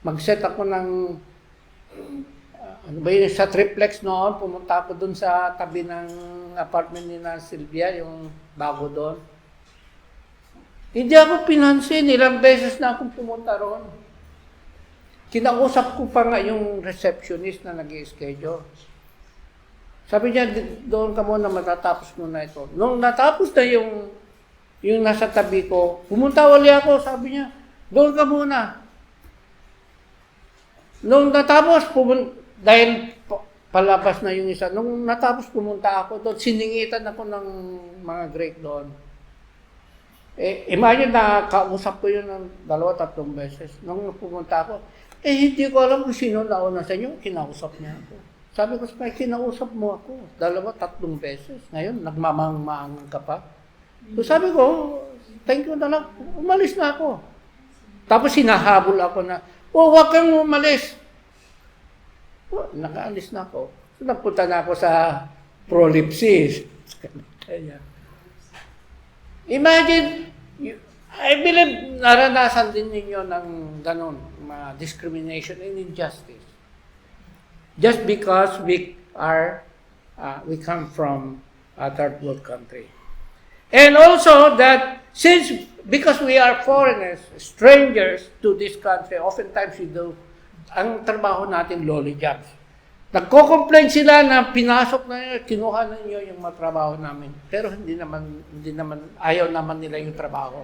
mag-set ako ng, ano ba yun, sa triplex noon, pumunta ako dun sa tabi ng apartment ni na Sylvia, yung bago doon. Hindi ako pinansin, ilang beses na akong pumunta roon. Kinausap ko pa nga yung receptionist na nag-i-schedule. Sabi niya, doon ka muna, matatapos muna ito. Nung natapos na yung nasa tabi ko, pumunta uli ako, sabi niya, doon ka muna. Nung natapos, dahil palabas na yung isa, nung natapos pumunta ako doon, siningitan ako ng mga Greek doon. Imagine na kausap ko yun ng 2-3 beses. Nung pumunta ako, hindi ko alam kung sino nauna sa inyo, kinausap niya ako. Sabi ko, kinausap mo ako 2-3 beses. Ngayon, nagmamang-maangan ka pa. So sabi ko, thank you na lang, umalis na ako. Tapos sinahabol ako na, huwag kang umalis. Nakaalis na ako. So nagpunta na ako sa prolipsis. Imagine, I believe naranasan din ninyo ng ganon, discrimination and injustice. Just because we come from a third world country. And also that because we are foreigners, strangers to this country, oftentimes we do, ang trabaho natin lowly jobs. Nagko-complain sila na pinasok na nyo, kinuha na nyo yung mga trabaho namin. Pero hindi naman, ayaw naman nila yung trabaho.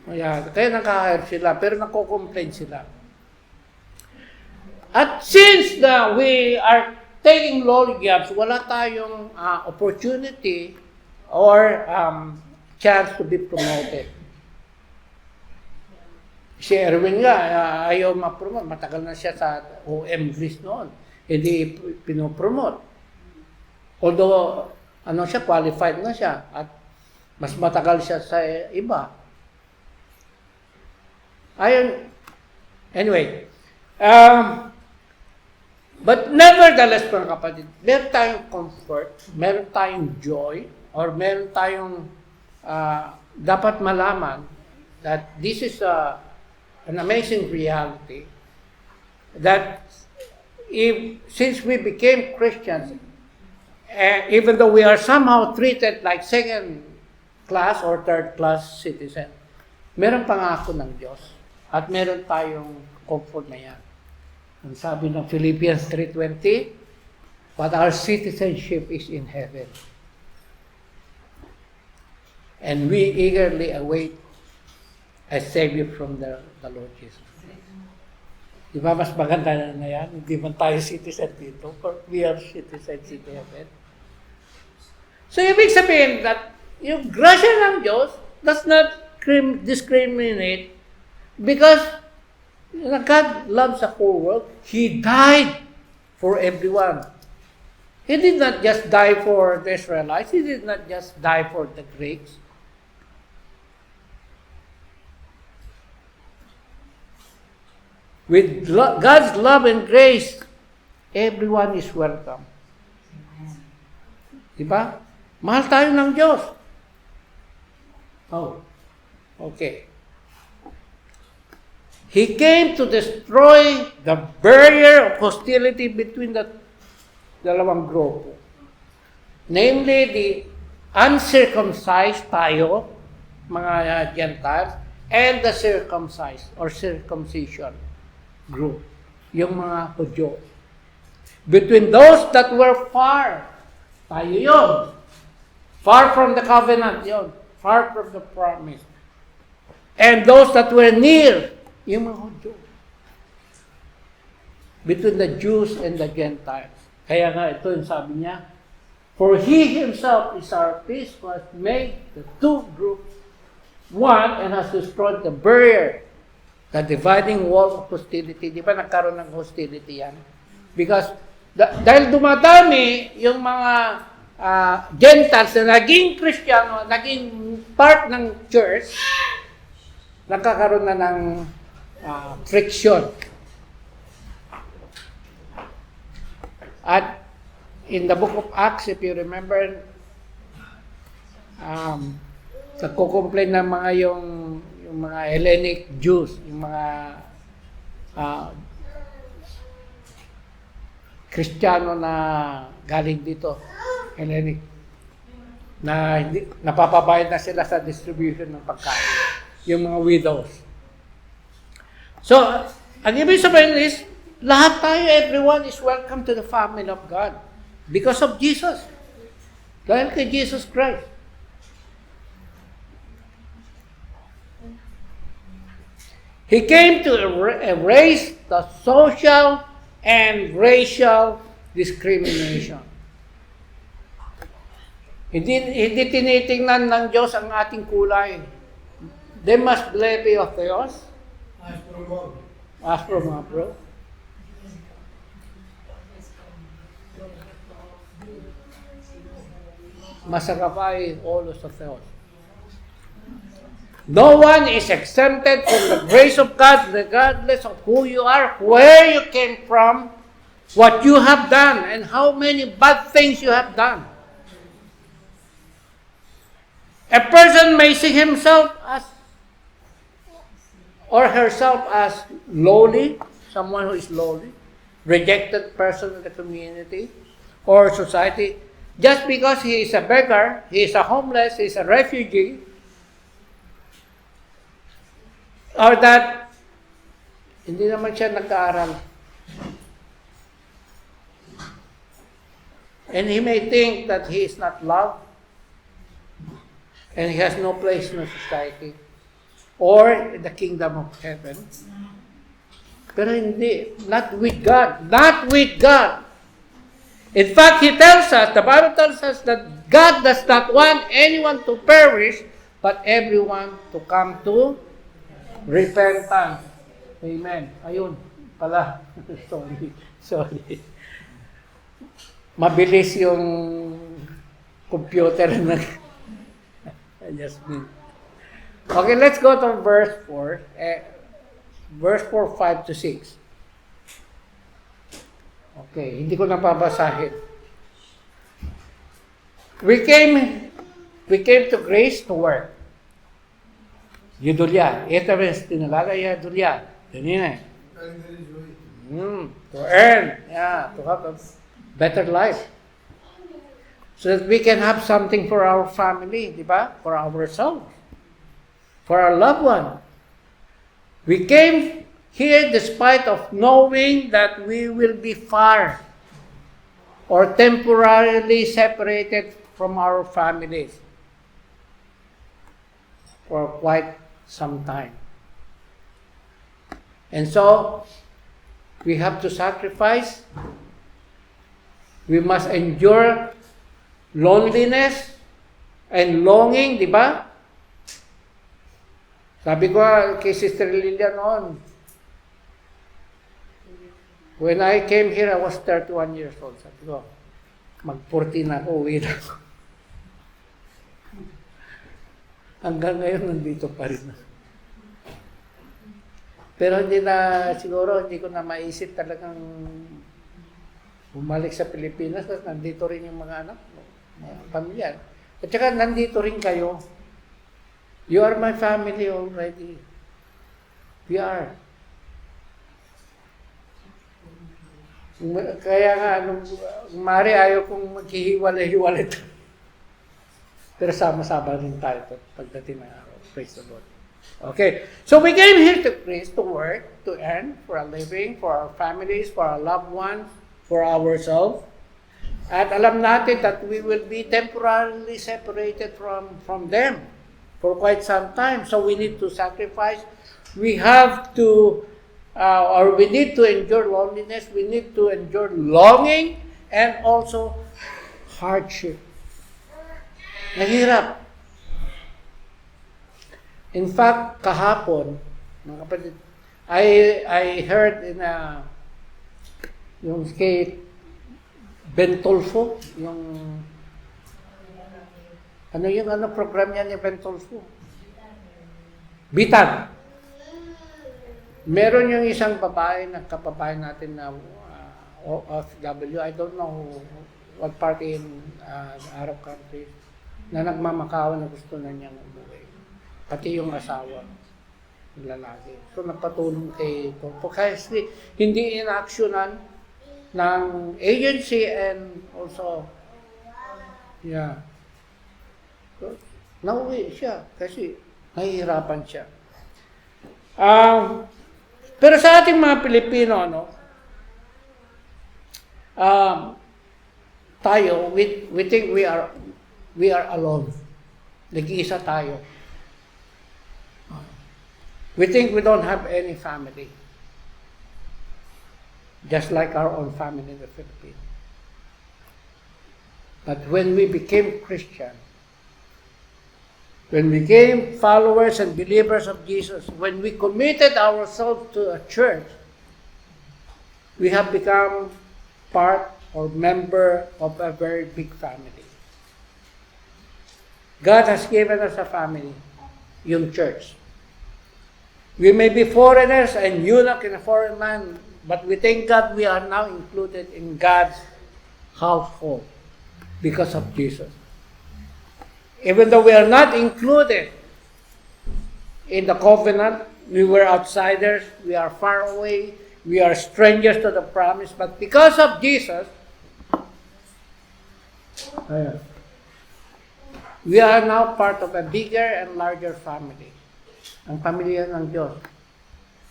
Kaya naka-hire sila, pero nagko-complain sila. At since we are taking lowly jobs, wala tayong opportunity or chance to be promoted. Si Erwin nga, ayaw ma-promote. Matagal na siya sa OM Greece noon. Hindi pinopromote. Although, qualified na siya. At mas matagal siya sa iba. Anyway. But nevertheless, mga kapatid, meron tayong comfort, meron tayong joy, or meron tayong dapat malaman that this is an amazing reality that since we became Christians, even though we are somehow treated like second class or third class citizen, meron pangako ng Diyos at meron tayong comfort na yan. Ang sabi ng Philippians 3:20, but our citizenship is in heaven. And we eagerly await a Savior from the Lord Jesus. Di ba mas maganda na yan? Hindi man tayo citizen dito, but we are citizens in heaven. So, ibig sabihin that yung grasya ng Diyos does not discriminate because God loves the whole world. He died for everyone. He did not just die for the Israelites. He did not just die for the Greeks. With God's love and grace, everyone is welcome. Diba? Mahal tayo ng Diyos. Oh, okay. He came to destroy the barrier of hostility between the dalawang grupo. Namely, the uncircumcised tayo, mga Gentiles, and the circumcised or circumcision group, yung mga Hudyo. Between those that were far, tayo yun. Far from the covenant yun. Far from the promise. And those that were near, yung mga Hudyo. Between the Jews and the Gentiles. Kaya nga ito yung sabi niya, for He Himself is our peace, who has made the two groups one and has destroyed the barrier, the dividing wall of hostility. Di ba nagkaroon ng hostility yan? Because dahil dumadami yung mga Gentiles na naging Kristiyano, naging part ng church, nagkakaroon na ng friction. At in the book of Acts, if you remember, nagko-complain ng mga yung mga Hellenic Jews, yung mga Kristiyano na galing dito, Hellenic, na napapabayad na sila sa distribution ng pagkain, yung mga widows. So, ang ibig sabihin is, lahat tayo, everyone is welcome to the family of God because of Jesus. Dahil kay Jesus Christ. He came to erase the social and racial discrimination. Hindi tinitingnan ng Diyos ang ating kulay. They must levy of Theos. Ask from abroad. Masarapay olos of Theos. No one is exempted from the grace of God regardless of who you are, where you came from, what you have done, and how many bad things you have done. A person may see himself as or herself as lowly, someone who is lowly, rejected person in the community or society, just because he is a beggar, he is a homeless, he is a refugee, or that hindi naman siya nag-aaral. And he may think that he is not loved and he has no place in the society or in the kingdom of heaven. Pero hindi. Not with God. Not with God. In fact, He tells us, the Bible tells us that God does not want anyone to perish, but everyone to come to repentance. Amen. Ayun. Pala. Sorry. Mabilis yung computer na adjustment. Okay, let's go to verse 4. Verse 4, 5 to 6. Okay, hindi ko napabasahin. We came to grace to work. Yudulia. Ito rin tinalaga yudulia. Ganyan eh. To earn. Yeah, to have a better life. So that we can have something for our family, di ba? For ourselves. For our loved one. We came here despite of knowing that we will be far or temporarily separated from our families for quite some time. And so, we have to sacrifice. We must endure loneliness and longing, di ba? Sabi ko kay Sister Lilia noon, when I came here, I was 31 years old. Sabi ko, mag-14 na ako, uwi na ako. Hanggang ngayon, nandito pa rin. Pero siguro, hindi ko na maisip talagang bumalik sa Pilipinas at nandito rin yung mga anak, mga pamilya. At saka nandito rin kayo. You are my family already. We are. Kaya nga, mari ayaw kong maghihiwalay-hiwalay. Pero sama-sama rin tayo pagdating ng araw. Praise the Lord. Okay. So we came here to praise, to work, to earn for a living, for our families, for our loved ones, for ourselves. At alam natin that we will be temporarily separated from them for quite some time. So we need to sacrifice. We have to, or we need to endure loneliness. We need to endure longing and also hardship. Nahirap. In fact, kahapon, mga kapatid, I heard in yung kay Bentolfo, yung program niya ni Bentolfo? Bitag. Meron yung isang babae na kababae natin na OFW, I don't know what part in Arab countries, na nagmamakaw na gusto na niyang umuwi. Pati yung asawa, yung lalaki. So nagpatulong kay Torpo. Kasi hindi inaksyonan ng agency and also, yeah. So, nauwi siya kasi nahihirapan siya. Pero sa ating mga Pilipino, tayo, we think we are alone. Nag-iisa tayo. We think we don't have any family. Just like our own family in the Philippines. But when we became Christian, when we became followers and believers of Jesus, when we committed ourselves to a church, we have become part or member of a very big family. God has given us a family, yung church. We may be foreigners and eunuch in a foreign land, but we thank God we are now included in God's household because of Jesus. Even though we are not included in the covenant, we were outsiders, we are far away, we are strangers to the promise, but because of Jesus, we are now part of a bigger and larger family. Ang pamilya ng Diyos,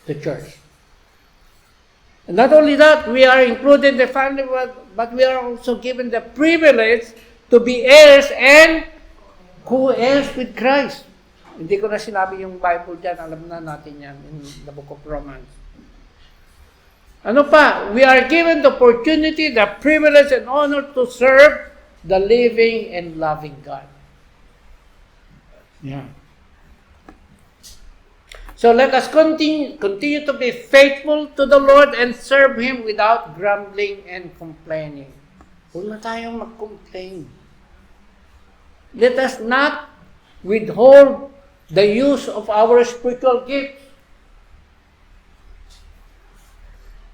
the church. And not only that, we are included in the family, but we are also given the privilege to be heirs and co-heirs with Christ. Hindi ko na sinabi yung Bible dyan, alam na natin yan in the book of Romans. Ano pa? We are given the opportunity, the privilege and honor to serve the living and loving God. Yeah. So let us continue to be faithful to the Lord and serve Him without grumbling and complaining. Huwag na tayong mag-complain. Let us not withhold the use of our spiritual gifts.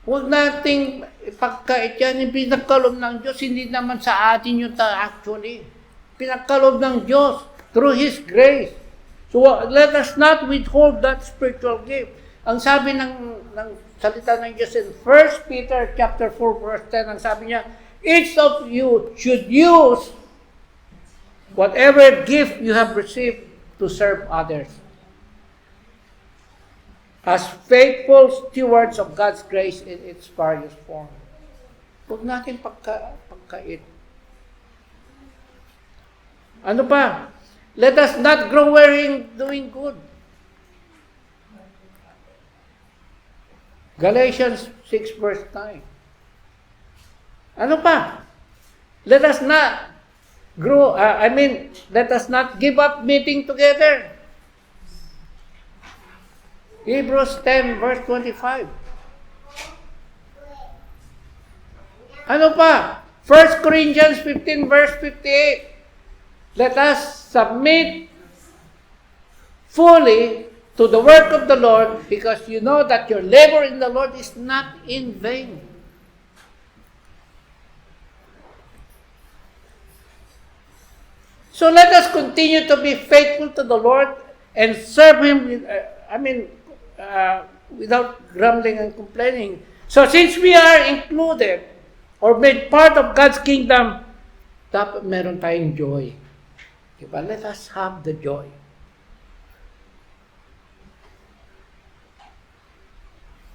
Huwag nating ipagkait yan. Yung pinagkaloob ng Diyos, hindi naman sa atin yun actually. Pinagkaloob ng Diyos through His grace. So let us not withhold that spiritual gift. Ang sabi ng salita ng Diyos in 1 Peter chapter 4 verse 10, ang sabi niya, each of you should use whatever gift you have received to serve others as faithful stewards of God's grace in its various forms. Huwag natin pagkait. Ano pa? Let us not grow weary in doing good. Galatians 6 verse 9. Ano pa? Let us not let us not give up meeting together. Hebrews 10 verse 25. Ano pa? 1 Corinthians 15 verse 58. Let us submit fully to the work of the Lord because you know that your labor in the Lord is not in vain. So let us continue to be faithful to the Lord and serve Him without grumbling and complaining. So since we are included or made part of God's kingdom, dapat meron tayong joy. Diba? Let us have the joy.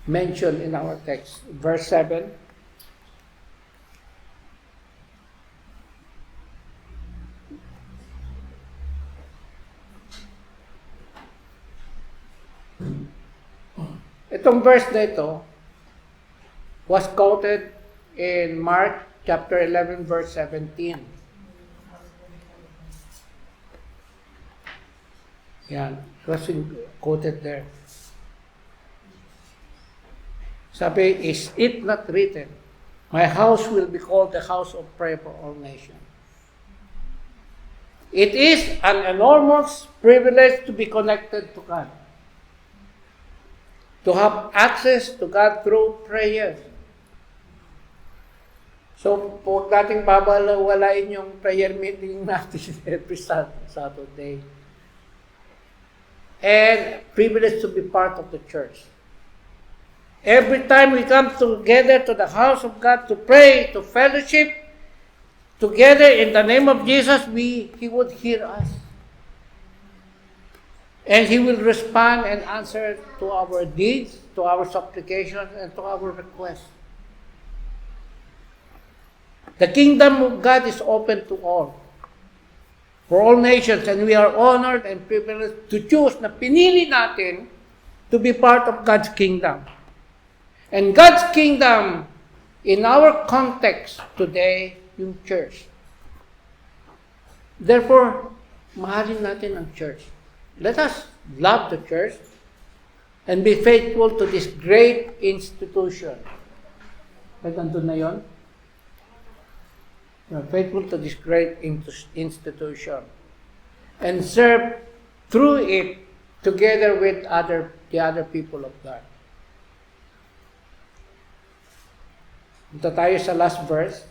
Mentioned in our text, verse 7. Itong verse na ito was quoted in Mark chapter 11 verse 17. Yan, it was quoted there. Sabi, is it not written, my house will be called the house of prayer for all nations. It is an enormous privilege to be connected to God. to have access to God through prayer. So, huwag nating babawalain yung prayer meeting natin every Saturday. And privileged to be part of the church. Every time we come together to the house of God to pray, to fellowship, together in the name of Jesus, He would hear us. And He will respond and answer to our needs, to our supplications, and to our requests. The kingdom of God is open to all, for all nations, and we are honored and privileged to choose na pinili natin to be part of God's kingdom. And God's kingdom, in our context today, yung church. Therefore, mahalin natin ang church. Let us love the church and be faithful to this great institution. Ba't nandun na yun? We are faithful to this great institution and serve through it together with the other people of God. Punta tayo sa last verse.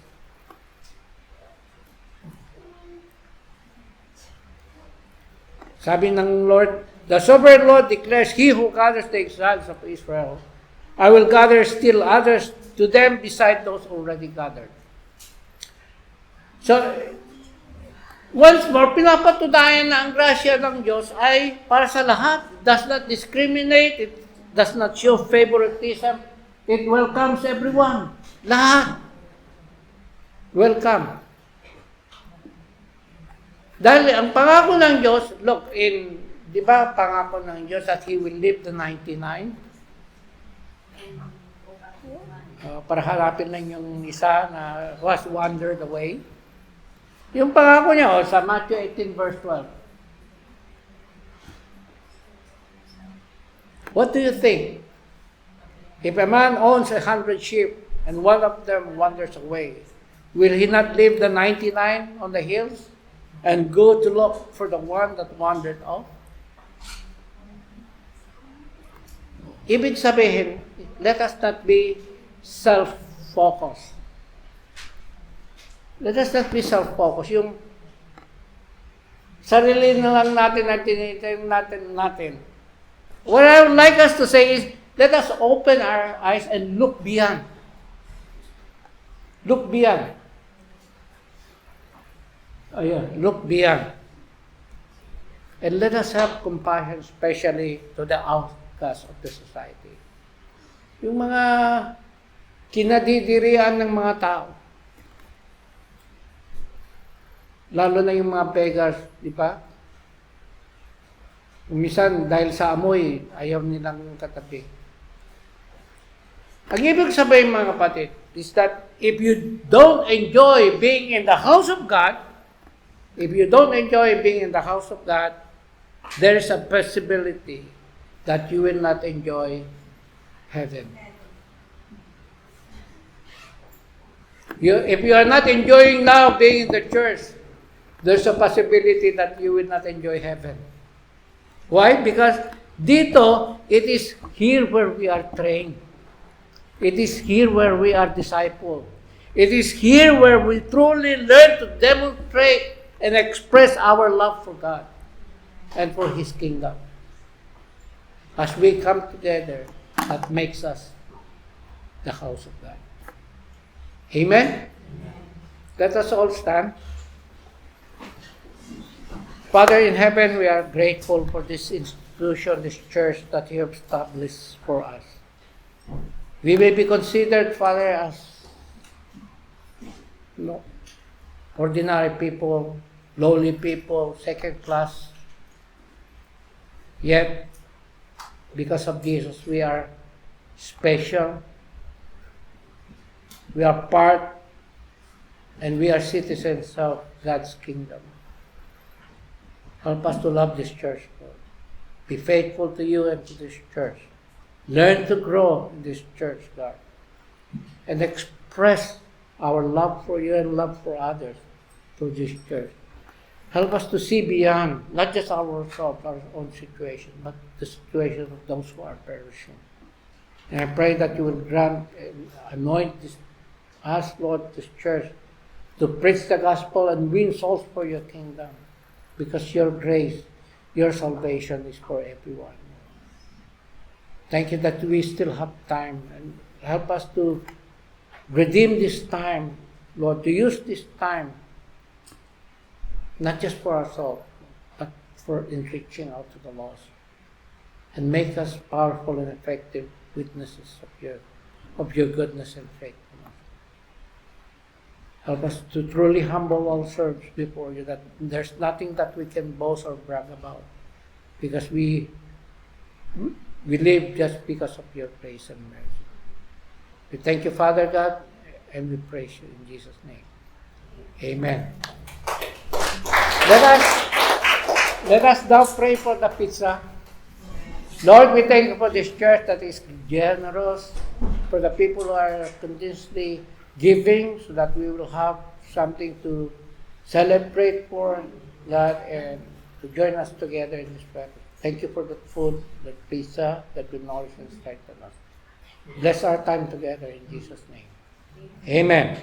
Sabi ng Lord, the sovereign Lord declares, He who gathers the exiles of Israel, I will gather still others to them beside those already gathered. So, once more, pinapatunayan na ang grasya ng Diyos ay para sa lahat. Does not discriminate. It does not show favoritism. It welcomes everyone. Lahat. Welcome. Dahil ang pangako ng Diyos, look, di ba pangako ng Diyos that He will leave the 99? Para harapin lang yung isa na was wandered away. Yung pangako niya, sa Matthew 18 verse 12. What do you think? If a man owns 100 sheep and one of them wanders away, will he not leave the 99 on the hills and go to look for the one that wandered off? Ibig sabihin, let us not be self-focused. Let us not be self-focused. Yung sarili na lang natin ang tinitin natin. What I would like us to say is, let us open our eyes and look beyond. Look beyond. Look beyond. And let us have compassion, especially to the outcasts of the society. Yung mga kinadidirian ng mga tao. Lalo na yung mga beggars, di ba? Minsan, dahil sa amoy, ayaw nilang katabi. Ang ibig sabihin, mga kapatid, is that if you don't enjoy being in the house of God, there is a possibility that you will not enjoy heaven. If you are not enjoying now being in the church, there's a possibility that you will not enjoy heaven. Why? Because dito, it is here where we are trained. It is here where we are discipled. It is here where we truly learn to demonstrate and express our love for God and for His kingdom. As we come together, that makes us the house of God. Amen? Let us all stand. Father in heaven, we are grateful for this institution, this church that You have established for us. We may be considered, Father, as ordinary people, lowly people, second class. Yet, because of Jesus, we are special. We are part, and we are citizens of God's kingdom. Help us to love this church, Lord. Be faithful to You and to this church. Learn to grow in this church, God. And express our love for You and love for others through this church. Help us to see beyond, not just ourselves, our own situation, but the situation of those who are perishing. And I pray that you will grant and anoint us, Lord, this church, to preach the gospel and win souls for your kingdom. Because your grace, your salvation is for everyone. Thank you that we still have time, and help us to redeem this time, Lord, to use this time, not just for ourselves, but for enriching out to the lost, and make us powerful and effective witnesses of your goodness and faithfulness. Help us to truly humble ourselves before you, that there's nothing that we can boast or brag about, because we live just because of your grace and mercy. We thank you, Father God, and we praise you in Jesus' name. Amen. Let us now pray for the pizza. Lord, we thank you for this church that is generous, for the people who are continuously giving, so that we will have something to celebrate for, God, and to join us together in this prayer. Thank you for the food, the pizza that will nourish and strengthen us. Bless our time together in Jesus' name. Amen.